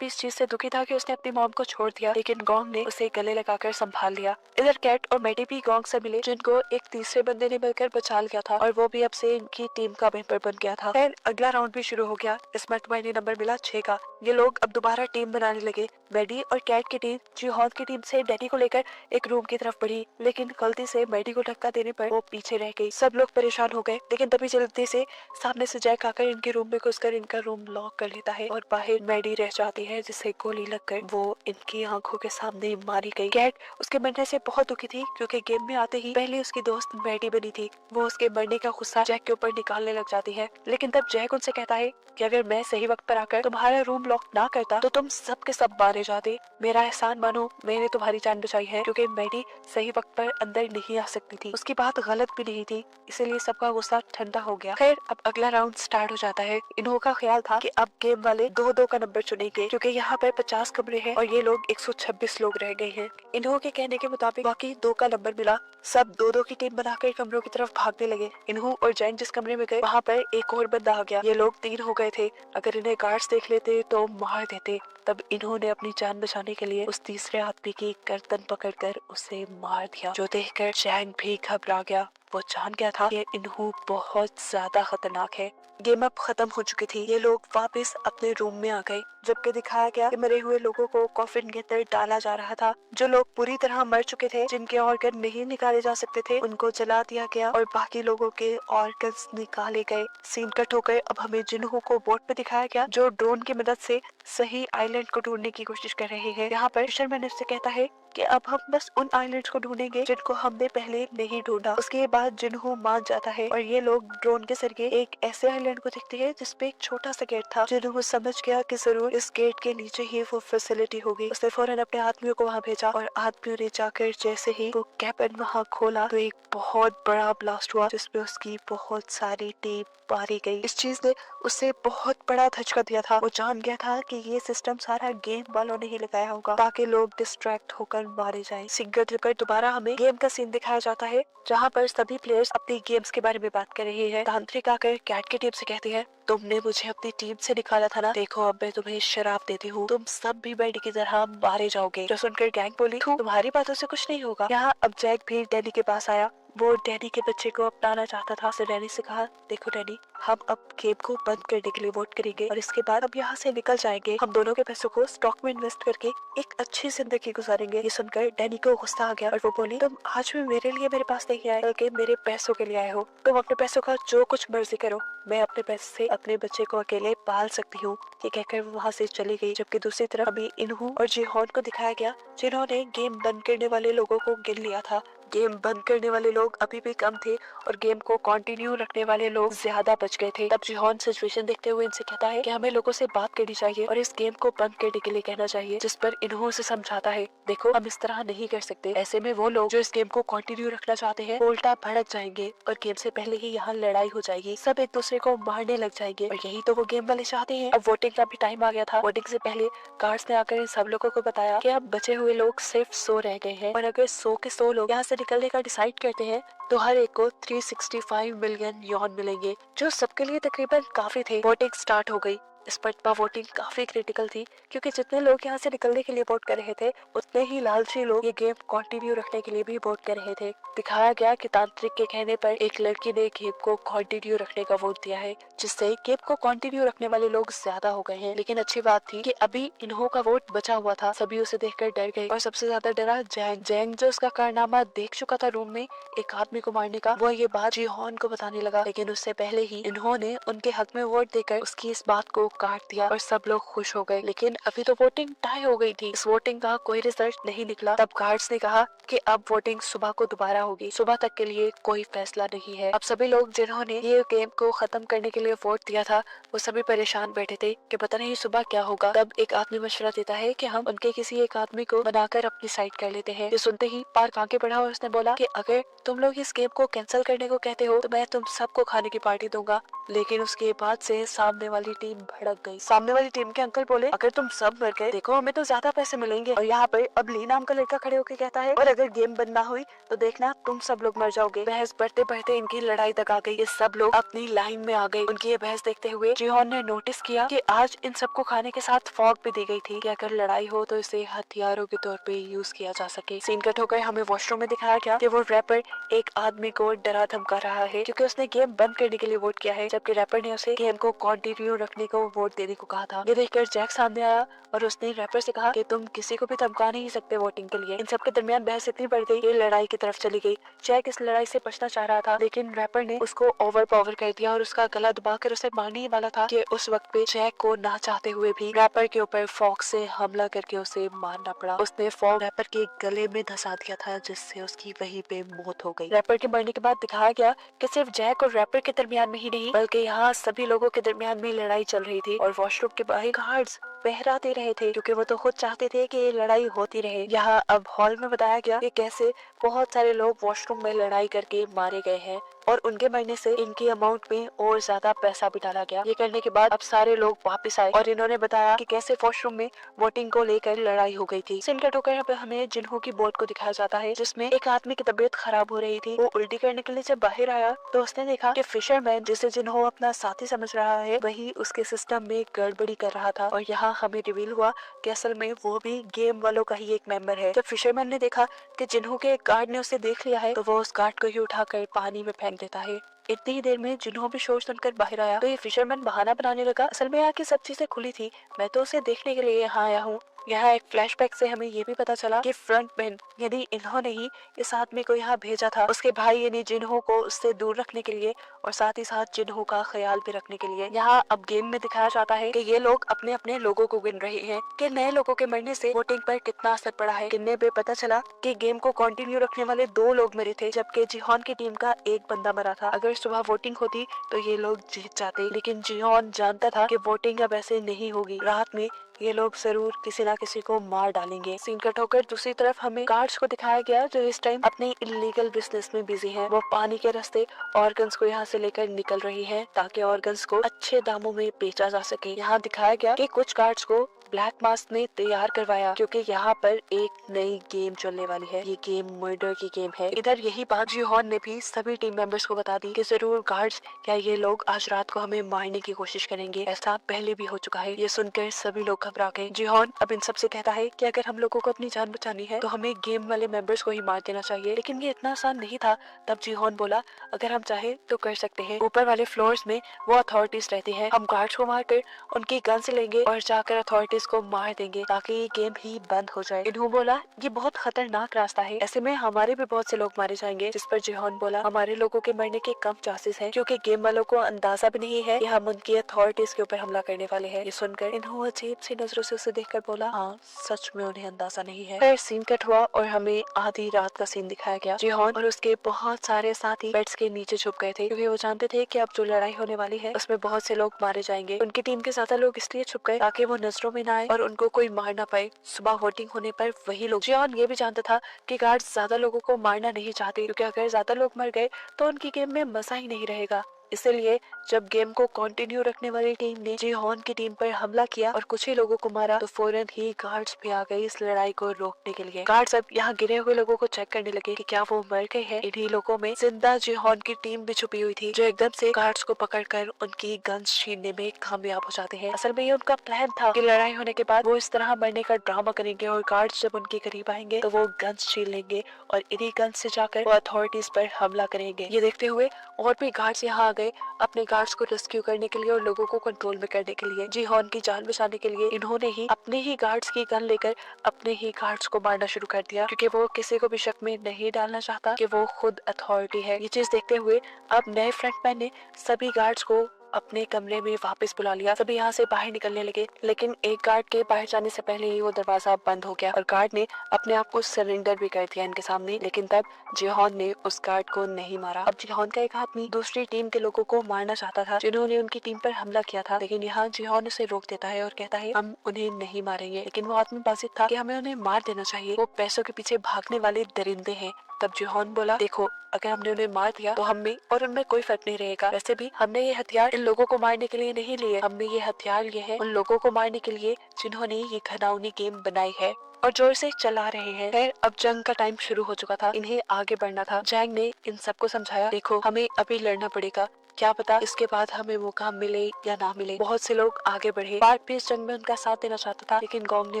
भी इस चीज से दुखी था कि उसने अपनी मॉम को छोड़ दिया, लेकिन गोंग ने उसे गले लगाकर संभाल लिया। इधर कैट और मैडी भी गोंग से मिले, जिनको एक तीसरे बंदे ने मिलकर बचा लिया था और वो भी अब से इनकी टीम का मेंबर बन गया था। फिर अगला राउंड भी शुरू हो गया। इसमें इन्हें नंबर मिला 6 का। ये लोग अब दोबारा टीम बनाने लगे। मैडी और कैट की टीम जिहोन की टीम से डैडी को लेकर एक रूम की तरफ बढ़ी, लेकिन गलती से मैडी को धक्का देने पर वो पीछे रह गई। सब लोग परेशान हो गए, लेकिन तभी जल्दी से सामने से जैक आकर इनके रूम में घुसकर इनका रूम लॉक कर लेता है और बाहर मैडी रह जाती है, जिसे गोली लगकर वो इनकी आंखों के सामने मारी गई। कैट उसके मरने से बहुत दुखी थी क्योंकि गेम में आते ही पहले उसकी दोस्त मैडी बनी थी। वो उसके मरने का गुस्सा जैक के ऊपर निकालने लग जाती है, लेकिन तब जैक उनसे कहता है कि अगर मैं सही वक्त पर आकर तुम्हारा रूम लॉक ना करता तो तुम सब के सब मारे जाते। मेरा एहसान मानो, मैंने तुम्हारी जान बचाई है, क्योंकि मैडी सही वक्त पर अंदर नहीं आ सकती थी। उसकी बात गलत भी नहीं थी, इसीलिए सबका गुस्सा ठंडा हो गया। खैर अब अगला राउंड स्टार्ट हो जाता है। इन्हों का ख्याल था कि अब गेम वाले 2-2 का नंबर चुनेंगे, क्योंकि यहाँ पर 50 कमरे हैं और ये लोग 126 लोग रह गए हैं। इन्हों के कहने के मुताबिक बाकी 2 का नंबर मिला। सब 2-2 की टीम बनाकर कमरों की तरफ भागने लगे। इन्हों और जैन जिस कमरे में गए वहाँ पर एक और बंदा आ गया। ये लोग 3 हो गए थे। अगर इन्हें गार्ड्स देख लेते तो मार देते। तब इन्होंने अपनी जान बचाने के लिए उस तीसरे आदमी की गर्दन पकड़कर उसे मार दिया, जो देखकर जैंग भी घबरा गया। वो जान गया था कि इन्हू बहुत ज्यादा खतरनाक है। गेम अब खत्म हो चुकी थी। ये लोग वापस अपने रूम में आ गए, जबकि दिखाया गया कि मरे हुए लोगों को कॉफिन के अंदर डाला जा रहा था। जो लोग पूरी तरह मर चुके थे, जिनके ऑर्गन नहीं निकाले जा सकते थे, उनको जला दिया गया और बाकी लोगों के ऑर्गन्स निकाले गए। सीन कट हो गए। अब हमें जिन्हू को बोट पे दिखाया गया, जो ड्रोन की मदद से सही आइलैंड को ढूंढने की कोशिश कर रहे हैं। यहाँ पर फिशरमैन उससे कहता है कि अब हम बस उन आइलैंड्स को ढूंढेंगे जिनको हमने पहले नहीं ढूंढा। उसके बाद जिन्हू मान जाता है और ये लोग ड्रोन के जरिए एक ऐसे आइलैंड को देखते हैं जिसपे एक छोटा सा गेट था। जिन्हू समझ गया कि जरूर इस गेट के नीचे ही वो फैसिलिटी होगी। उसने फौरन अपने आदमियों को वहाँ भेजा और आदमियों ने जाकर जैसे ही वो कैबिन वहाँ खोला तो एक बहुत बड़ा ब्लास्ट हुआ, जिसमें उसकी बहुत सारी टीम मारी गई। इस चीज ने उसे बहुत बड़ा धचका दिया था। वो जान गया था कि ये सिस्टम सारा गेम वालों ने ही लगाया होगा ताकि लोग डिस्ट्रैक्ट होकर मारे जाएं। सिंगल पर दोबारा हमें गेम का सीन दिखाया जाता है, जहाँ पर सभी प्लेयर्स अपनी गेम्स के बारे में बात कर रहे हैं। तांत्रिक आकर कैट की टीम से कहती है, तुमने मुझे अपनी टीम से निकाला था ना, देखो अब मैं तुम्हें शराब देती हूँ, तुम सब भी बैडी की तरह मारे जाओगे। जो सुनकर गैंग बोली, तुम्हारी बातों से कुछ नहीं होगा। यहाँ अब जैक भी डैनी के पास आया वो डैनी के बच्चे को अपनाना चाहता था। उसने डैनी से कहा, देखो डैनी, हम अब गेम को बंद करने के लिए वोट करेंगे और इसके बाद अब यहाँ से निकल जाएंगे। हम दोनों के पैसों को स्टॉक में इन्वेस्ट करके एक अच्छी जिंदगी गुजारेंगे। ये सुनकर डैनी को गुस्सा आ गया और वो बोली, तुम आज भी मेरे लिए मेरे पास नहीं आए, बल्कि मेरे पैसों के लिए आए हो। तुम अपने पैसों का जो कुछ मर्जी करो, मैं अपने पैसे से अपने बच्चे को अकेले पाल सकती हूँ। ये कहकर वो वहाँ से चली गई। जबकि दूसरी तरफ अभी इन्हू और जिहोन को दिखाया गया, जिन्होंने गेम बंद करने वाले लोगों को गिन लिया था। गेम बंद करने वाले लोग अभी भी कम थे और गेम को कंटिन्यू रखने वाले लोग ज्यादा बच गए थे। तब जिहोन सिचुएशन देखते हुए इनसे कहता है कि हमें लोगों से बात करनी चाहिए और इस गेम को बंद करने के लिए कहना चाहिए। जिस पर इन्हों से समझाता है, देखो हम इस तरह नहीं कर सकते। ऐसे में वो लोग जो इस गेम को कंटिन्यू रखना चाहते हैं उल्टा भड़क जाएंगे और गेम से पहले ही यहाँ लड़ाई हो जाएगी। सब एक दूसरे को मारने लग जाएंगे और यही तो वो गेम वाले चाहते हैं। अब वोटिंग का भी टाइम आ गया था। वोटिंग से पहले गार्ड्स ने आकर इन सब लोगों को बताया कि अब बचे हुए लोग सिर्फ 100 रह गए हैं और अगर 100 के 100 लोग यहाँ से निकलने का डिसाइड करते हैं तो हर एक को 365 मिलियन यॉन मिलेंगे, जो सबके लिए तकरीबन काफी थे। वोटिंग स्टार्ट हो गई। इस पर वोटिंग काफी क्रिटिकल थी क्योंकि जितने लोग यहाँ से निकलने के लिए वोट कर रहे थे उतने ही लालची लोग ये गेम कंटिन्यू रखने के लिए भी वोट कर रहे थे। दिखाया गया कि तांत्रिक के कहने पर एक लड़की ने गेम को कंटिन्यू रखने का वोट दिया है, जिससे गेम को कंटिन्यू रखने वाले लोग ज्यादा हो गए हैं। लेकिन अच्छी बात थी कि अभी इन्हों का वोट बचा हुआ था। सभी उसे देखकर डर गए और सबसे ज्यादा डरा जैंग। जैंग जो उसका कारनामा देख चुका था रूम में एक आदमी को मारने का, वो ये बात जिहोन को बताने लगा। लेकिन उससे पहले ही इन्होंने उनके हक में वोट देकर उसकी इस बात को काट दिया और सब लोग खुश हो गए। लेकिन अभी तो वोटिंग टाई हो गई थी। इस वोटिंग का कोई रिजल्ट नहीं निकला। तब गार्ड्स ने कहा कि अब वोटिंग सुबह को दोबारा होगी। सुबह तक के लिए कोई फैसला नहीं है। अब सभी लोग जिन्होंने ये गेम को खत्म करने के लिए वोट दिया था वो सभी परेशान बैठे थे कि पता नहीं सुबह क्या होगा। तब एक आदमी मशवरा देता है कि हम उनके किसी एक आदमी को बनाकर अपनी साइड कर लेते हैं। ये सुनते ही पार्क आगे बढ़ा और उसने बोला कि अगर तुम लोग इस गेम को कैंसिल करने को कहते हो तो मैं तुम सबको खाने की पार्टी दूंगा। लेकिन उसके बाद से सामने वाली टीम भड़क गई। सामने वाली टीम के अंकल बोले, अगर तुम सब मर गए, देखो हमें तो ज्यादा पैसे मिलेंगे। और यहाँ पर अब ली नाम का लड़का खड़े होकर कहता है, और अगर गेम बंद ना हुई तो देखना तुम सब लोग मर जाओगे। बहस बढ़ते बढ़ते इनकी लड़ाई तक आ गई। ये सब लोग अपनी लाइन में आ गए। उनकी ये बहस देखते हुए जिहोन ने नोटिस किया कि आज इन सबको खाने के साथ फॉग भी दी गई थी कि अगर लड़ाई हो तो इसे हथियारों के तौर पे यूज किया जा सके। सीन कट होकर हमें वॉशरूम में दिखाया गया कि वो रैपर एक आदमी को डरा धमका रहा है क्योंकि उसने गेम बंद करने के लिए वोट किया है, जबकि रैपर ने उसे गेम को कंटिन्यू रखने को वोट देने को कहा था। ये देखकर जैक सामने आया और उसने रैपर से कहा कि तुम किसी को भी धमका नहीं सकते वोटिंग के लिए। इन सब के दरमियान बहस इतनी बढ़ गई कि लड़ाई की तरफ चली गई। जैक इस लड़ाई से बचना चाह रहा था लेकिन रैपर ने उसको ओवर पावर कर दिया और उसका गला दबाकर उसे मारने ही वाला था कि उस वक्त पे जैक को ना चाहते हुए भी रैपर के ऊपर फॉग से हमला करके उसे मारना पड़ा। उसने फॉग रैपर के गले में धंसा दिया था जिससे उसकी वहीं पे मौत हो गई। रैपर के मरने के बाद दिखाया गया कि सिर्फ जैक और रैपर के दरमियान में ही नहीं बल्कि यहाँ सभी लोगों के दरमियान में लड़ाई चल रही थी और वॉशरूम के बाहर गार्ड्स पहरा दे रहे थे क्योंकि वो तो खुद चाहते थे कि ये लड़ाई होती रहे। यहाँ अब हॉल में बताया गया कि कैसे बहुत सारे लोग वॉशरूम में लड़ाई करके मारे गए हैं और उनके मरने से इनकी अमाउंट में और ज्यादा पैसा भी डाला गया। ये करने के बाद अब सारे लोग वापस आए और इन्होंने बताया कि कैसे वॉशरूम में वोटिंग को लेकर लड़ाई हो गई थी। सीन कट होकर यहाँ पे हमें जिन्हों की बोट को दिखाया जाता है जिसमें एक आदमी की तबीयत खराब हो रही थी। वो उल्टी करने के लिए जब बाहर आया तो उसने देखा कि फिशरमैन जिसे जिन्हों अपना साथी समझ रहा है वही उसके सिस्टम में गड़बड़ी कर रहा था और यहाँ हमें रिवील हुआ कि असल में वो भी गेम वालों का ही एक मेंबर है। जब फिशरमैन ने देखा कि जिन्हों के एक गार्ड ने उसे देख लिया है तो वो उस गार्ड को ही उठाकर पानी में फेंक देता है। इतनी ही देर में जिन्हों भी शोर सुनकर बाहर आया तो ये फिशरमैन बहाना बनाने लगा, असल में यहाँ की सब चीजें खुली थी, मैं तो उसे देखने के लिए यहाँ आया हूँ। यहाँ एक फ्लैशबैक से हमें ये भी पता चला कि फ्रंटमैन यानी इन्होंने ही इस आदमी को यहाँ भेजा था उसके भाई यानी जिन्हों को उससे दूर रखने के लिए और साथ ही साथ जिन्हों का ख्याल भी रखने के लिए। यहाँ अब गेम में दिखाया जाता है कि ये लोग अपने अपने लोगों को गिन रहे हैं कि नए लोगों के मरने से वोटिंग पर कितना असर पड़ा है। गिनने पे पता चला कि गेम को कंटिन्यू रखने वाले 2 लोग मरे थे जबकि जिहोन की टीम का एक बंदा मरा था। अगर सुबह वोटिंग होती तो ये लोग जीत जाते, लेकिन जिहोन जानता था कि वोटिंग अब ऐसे नहीं होगी। रात में ये लोग जरूर किसी ना किसी को मार डालेंगे। सीन कट होकर दूसरी तरफ हमें गार्ड्स को दिखाया गया जो इस टाइम अपने इलीगल बिजनेस में बिजी हैं। वो पानी के रास्ते ऑर्गन्स को यहाँ से लेकर निकल रही हैं ताकि ऑर्गन्स को अच्छे दामों में बेचा जा सके। यहाँ दिखाया गया कि कुछ गार्ड्स को ब्लैक मास्क ने तैयार करवाया क्योंकि यहाँ पर एक नई गेम चलने वाली है। ये गेम मर्डर की गेम है। इधर यही बात जिहोन ने भी सभी टीम मेंबर्स को बता दी कि जरूर गार्ड्स, क्या ये लोग आज रात को हमें मारने की कोशिश करेंगे। ऐसा पहले भी हो चुका है। ये सुनकर सभी लोग घबरा गए। जिहोन अब इन सबसे कहता है कि अगर हम लोगों को अपनी जान बचानी है तो हमें गेम वाले मेंबर्स को ही मार देना चाहिए, लेकिन ये इतना आसान नहीं था। तब जिहोन बोला, अगर हम चाहे तो कर सकते हैं। ऊपर वाले फ्लोर्स में वो अथॉरिटीज रहती है, हम गार्ड्स को मारकर उनकी गन से लेंगे और जाकर अथॉरिटीज को मार देंगे ताकि ये गेम ही बंद हो जाए। इन्हों बोला, ये बहुत खतरनाक रास्ता है, ऐसे में हमारे भी बहुत से लोग मारे जाएंगे। जिस पर जिहोन बोला, हमारे लोगों के मरने के कम चांसेस हैं क्योंकि गेम वालों को अंदाजा भी नहीं है कि हम उनकी अथॉरिटीज के ऊपर हमला करने वाले हैं। ये सुनकर इन्हों अजीब सी नजरों से उसे देखकर बोला, हाँ सच में उन्हें अंदाजा नहीं है। फिर सीन कट हुआ और हमें आधी रात का सीन दिखाया गया। जिहोन और उसके बहुत सारे साथी बेड्स के नीचे छुप गए थे क्योंकि वो जानते थे कि अब जो लड़ाई होने वाली है उसमें बहुत से लोग मारे जाएंगे। उनकी टीम के ज्यादा लोग इसलिए छुप गए ताकि वो नजरों में ना आए और उनको कोई मार ना पाए। सुबह वोटिंग होने पर वही लोग, जियोन ये भी जानता था कि गार्ड्स ज्यादा लोगों को मारना नहीं चाहते क्योंकि अगर ज्यादा लोग मर गए तो उनकी गेम में मजा ही नहीं रहेगा। इसलिए जब गेम को कंटिन्यू रखने वाली टीम ने जिहोन की टीम पर हमला किया और कुछ ही लोगों को मारा तो फौरन ही गार्ड्स भी आ गए इस लड़ाई को रोकने के लिए। गार्ड्स अब यहाँ गिरे हुए लोगों को चेक करने लगे कि क्या वो मर गए हैं। इन्हीं लोगों में जिंदा जिहोन की टीम भी छुपी हुई थी जो एकदम से गार्ड्स को पकड़कर उनकी गन्स छीनने में कामयाब हो जाते हैं। असल में ये उनका प्लान था कि लड़ाई होने के बाद वो इस तरह मरने का ड्रामा करेंगे और गार्ड्स जब उनके करीब आएंगे तो वो गन्स छीन लेंगे और इन्हीं गन्स से जाकर वो अथॉरिटीज पर हमला करेंगे। ये देखते हुए और भी गार्ड्स यहाँ आ गए अपने गार्ड्स को रेस्क्यू करने के लिए और लोगों को कंट्रोल में करने के लिए। जिहोन की जान बचाने के लिए इन्होंने ही अपने ही गार्ड्स की गन लेकर अपने ही गार्ड्स को मारना शुरू कर दिया क्योंकि वो किसी को भी शक में नहीं डालना चाहता कि वो खुद अथॉरिटी है। ये चीज देखते हुए अब नए फ्रंटमैन ने सभी गार्ड्स को अपने कमरे में वापस बुला लिया। सभी यहाँ से बाहर निकलने लगे, लेकिन एक गार्ड के बाहर जाने से पहले ही वो दरवाजा बंद हो गया और गार्ड ने अपने आप को सरेंडर भी कर दिया इनके सामने। लेकिन तब जिहोन ने उस गार्ड को नहीं मारा। अब जिहोन का एक आदमी दूसरी टीम के लोगों को मारना चाहता था जिन्होंने उनकी टीम पर हमला किया था, लेकिन यहाँ जिहोन उसे रोक देता है और कहता है हम उन्हें नहीं मारेंगे। लेकिन वो आदमी बाजिद था कि हमें उन्हें मार देना चाहिए, वो पैसों के पीछे भागने वाले दरिंदे हैं। तब जिहोन बोला, देखो अगर हमने उन्हें मार दिया तो हम में और उनमें कोई फर्क नहीं रहेगा। वैसे भी हमने ये हथियार इन लोगों को मारने के लिए नहीं लिए, हमने ये हथियार लिए हैं उन लोगों को मारने के लिए जिन्होंने ये घिनौनी गेम बनाई है और जोर से चला रहे हैं। खैर अब जंग का टाइम शुरू हो चुका था, इन्हें आगे बढ़ना था। जैंग ने इन सबको समझाया, देखो हमें अभी लड़ना पड़ेगा, क्या पता इसके बाद हमें मौका मिले या ना मिले। बहुत से लोग आगे बढ़े। पार्क भी इस जंग में उनका साथ देना चाहता था लेकिन गोंग ने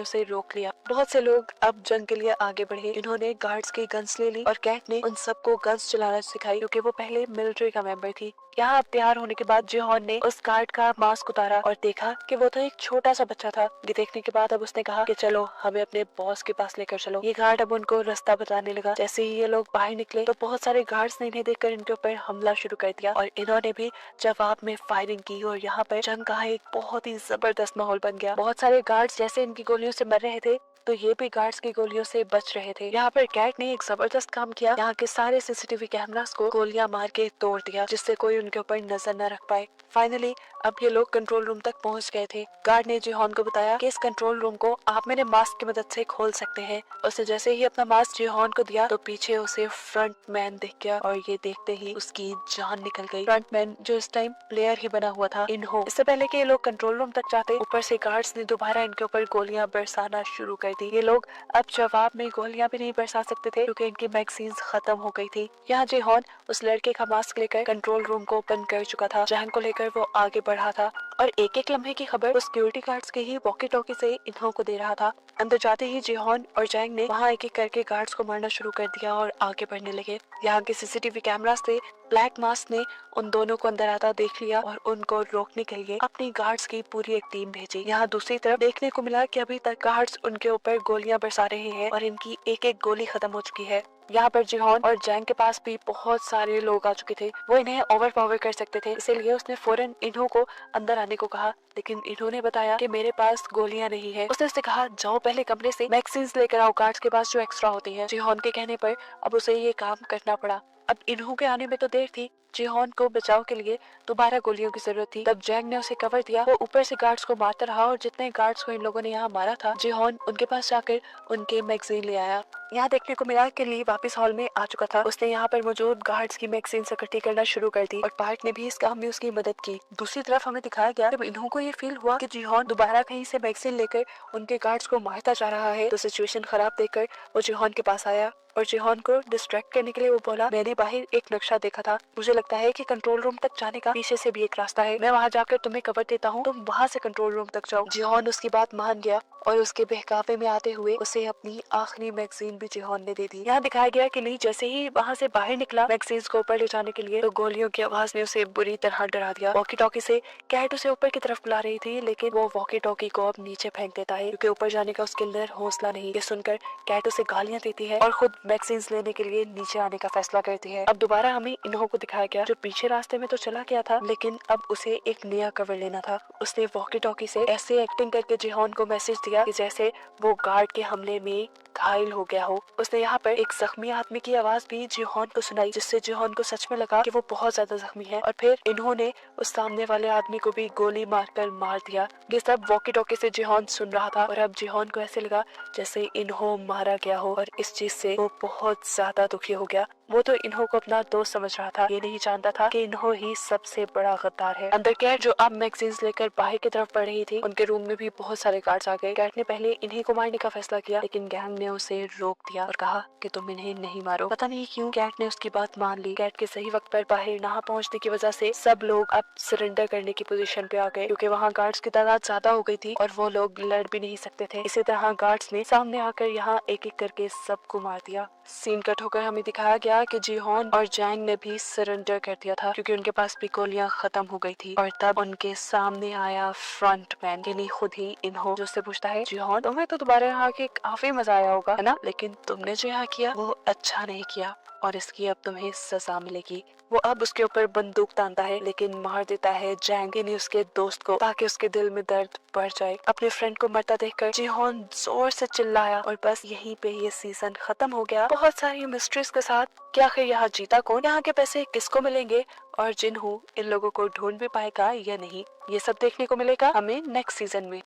उसे रोक लिया। बहुत से लोग अब जंग के लिए आगे बढ़े। इन्होंने गार्ड्स की गन्स ले ली और कैट ने उन सबको गन्स चलाना सिखाई क्योंकि वो पहले मिलिट्री का मेंबर थी। यहाँ अब तैयार होने के बाद जिहोन ने उस गार्ड का मास्क उतारा और देखा कि वो तो एक छोटा सा बच्चा था। ये देखने के बाद अब उसने कहा कि चलो हमें अपने बॉस के पास लेकर चलो। ये गार्ड अब उनको रास्ता बताने लगा। जैसे ही ये लोग बाहर निकले तो बहुत सारे गार्ड्स ने इन्हें देखकर इनके ऊपर हमला शुरू कर दिया और इन्होंने भी जवाब में फायरिंग की और यहाँ पर जंग का एक बहुत ही जबरदस्त माहौल बन गया। बहुत सारे गार्ड्स जैसे इनकी गोलियों से मर रहे थे तो ये भी गार्ड्स की गोलियों से बच रहे थे। यहाँ पर कैट ने एक जबरदस्त काम किया, यहाँ के सारे सीसीटीवी कैमरास को गोलियां मार के तोड़ दिया जिससे कोई उनके ऊपर नजर न रख पाए। फाइनली अब ये लोग कंट्रोल रूम तक पहुंच गए थे। गार्ड ने जिहोन को बताया कि इस कंट्रोल रूम को आप मेरे मास्क की मदद से खोल सकते हैं। उसने जैसे ही अपना मास्क जिहोन को दिया तो पीछे उसे फ्रंट मैन दिख गया और ये देखते ही उसकी जान निकल गई। फ्रंट मैन जो इस टाइम प्लेयर ही बना हुआ था इन्हो। इससे पहले कि ये लोग कंट्रोल रूम तक जाते ऊपर से गार्ड्स ने दोबारा इनके ऊपर गोलियां बरसाना शुरू कर दी। ये लोग अब जवाब में गोलियां भी नहीं बरसा सकते थे क्योंकि इनकी मैगजीन्स खत्म हो गई थी। यहाँ जिहोन उस लड़के का मास्क लेकर कंट्रोल रूम को ओपन कर चुका था। जैंग को लेकर वो आगे बढ़ा था और एक एक लम्हे की खबर वो सिक्योरिटी गार्ड्स के ही वॉकी टॉकी से इन्हों को दे रहा था। अंदर जाते ही जिहोन और जैंग ने वहाँ एक एक करके गार्ड्स को मारना शुरू कर दिया और आगे बढ़ने लगे। यहाँ के सीसीटीवी कैमरास से ब्लैक मास्क ने उन दोनों को अंदर आता देख लिया और उनको रोकने के लिए अपनी गार्ड्स की पूरी एक टीम भेजी। यहाँ दूसरी तरफ देखने को मिला कि अभी तक गार्ड्स उनके ऊपर गोलियां बरसा रहे हैं और इनकी एक एक गोली खत्म हो चुकी है। यहाँ पर जिहोन और जैंग के पास भी बहुत सारे लोग आ चुके थे, वो इन्हें ओवरपावर कर सकते थे, इसीलिए उसने फौरन इन्हों को अंदर आने को कहा। लेकिन इन्होंने बताया कि मेरे पास गोलियां नहीं है। उसने कहा जाओ पहले कमरे से मैगजीन्स लेकर आओ गार्ड्स के पास जो एक्स्ट्रा होती हैं। जिहोन के कहने पर अब उसे ये काम करना पड़ा। अब इन्हों के आने में तो देर थी जिहोन को बचाव के लिए दोबारा गोलियों की जरूरत थी। तब जैंग ने उसे कवर दिया। वो ऊपर से गार्ड्स को मारता रहा और जितने गार्ड्स को इन लोगों ने यहाँ मारा था, जिहोन उनके पास जाकर उनके मैगजीन ले आया। यहाँ देखने को मिला कि ली वापस हॉल में आ चुका था। उसने यहाँ पर मौजूद गार्ड्स की मैगजीन इकट्ठी करना शुरू कर दी और पार्क ने भी इस काम में उसकी मदद की। दूसरी तरफ हमें दिखाया गया जब इन्हों को ये फील हुआ कि जिहोन दोबारा कहीं से मैगजीन लेकर उनके गार्ड्स को मारता जा रहा है, तो सिचुएशन खराब देखकर वो जिहोन के पास आया और जिहोन को डिस्ट्रैक्ट करने के लिए वो बोला, मैंने बाहर एक नक्शा देखा था, मुझे लगता है कि कंट्रोल रूम तक जाने का पीछे से भी एक रास्ता है, मैं वहाँ जाकर तुम्हें कवर देता हूँ, तुम वहाँ से कंट्रोल रूम तक जाओ। जिहोन उसकी बात मान गया और उसके बहकावे में आते हुए उसे अपनी आखिरी मैगजीन भी जिहोन ने दे दी। यहाँ दिखाया गया कि ली जैसे ही वहाँ से बाहर निकला मैगजीन्स को ऊपर ले जाने के लिए, तो गोलियों की आवाज ने उसे बुरी तरह डरा दिया। वॉकी टॉकी से कैट उसे ऊपर की तरफ बुला रही थी, लेकिन वो वॉकी टॉकी को अब नीचे फेंक देता है क्योंकि ऊपर जाने का उसके अंदर हौसला नहीं। ये सुनकर कैट उसे गालियां देती है और खुद मैगजीन्स लेने के लिए नीचे आने का फैसला करती है। अब दोबारा हमें इन्हों को दिखाया गया जो पीछे रास्ते में तो चला गया था, लेकिन अब उसे एक नया कवर लेना था। उसने वॉकी टॉकी से ऐसे एक्टिंग करके जिहोन को मैसेज दिया कि जैसे वो गार्ड के हमले में घायल हो गया हो। उसने यहाँ पर एक जख्मी आदमी की आवाज भी जिहोन को सुनाई, जिससे जिहोन को सच में लगा कि वो बहुत ज्यादा जख्मी है और फिर इन्होंने उस सामने वाले आदमी को भी गोली मारकर मार दिया। ये सब वॉकी टॉकी से जिहोन सुन रहा था और अब जिहोन को ऐसे लगा जैसे इन्हों मारा गया हो और इस चीज से वो बहुत ज्यादा दुखी हो गया। वो तो इन्हों को अपना दोस्त समझ रहा था, ये नहीं जानता था कि इन्हों ही सबसे बड़ा गद्दार है। अंदर कैट जो अब मैगजीन्स लेकर बाहर की तरफ बढ़ रही थी, उनके रूम में भी बहुत सारे गार्ड्स आ गए। कैट ने पहले इन्हीं को मारने का फैसला किया, लेकिन गैंग ने उसे रोक दिया और कहा कि तुम इन्हें नहीं मारो। पता नहीं क्यों कैट ने उसकी बात मान ली। कैट के सही वक्त पर बाहर ना पहुंचने की वजह से सब लोग अब सरेंडर करने की पोजीशन पे आ गए, क्योंकि वहाँ गार्ड्स की तादाद ज्यादा हो गई थी और वो लोग लड़ भी नहीं सकते थे। इसी तरह गार्ड्स ने सामने आकर यहाँ एक एक करके सबको मार दिया। सीन कट होकर हमें दिखाया गया कि जिहोन और जैंग ने भी सरेंडर कर दिया था क्योंकि उनके पास भी गोलियां खत्म हो गई थी। और तब उनके सामने आया फ्रंट मैन, यानी खुद ही इन्हों, जो उससे पूछता है, जिहोन तुम्हें तो दोबारा यहाँ आके काफी मजा आया होगा है ना, लेकिन तुमने जो यहाँ किया वो अच्छा नहीं किया और इसकी अब तुम्हें सजा मिलेगी। वो अब उसके ऊपर बंदूक तानता है, लेकिन मार देता है जैंग यानी उसके दोस्त को, ताकि उसके दिल में दर्द बढ़ जाए। अपने फ्रेंड को मरता देखकर जिहोन जोर से चिल्लाया और बस यहीं पे ये सीजन खत्म हो गया, बहुत सारी मिस्ट्रीज के साथ। क्या आखिर यहाँ जीता कौन, यहाँ के पैसे किसको मिलेंगे और जिन्हों इन लोगों को ढूंढ भी पाएगा या नहीं, ये सब देखने को मिलेगा हमें नेक्स्ट सीजन में।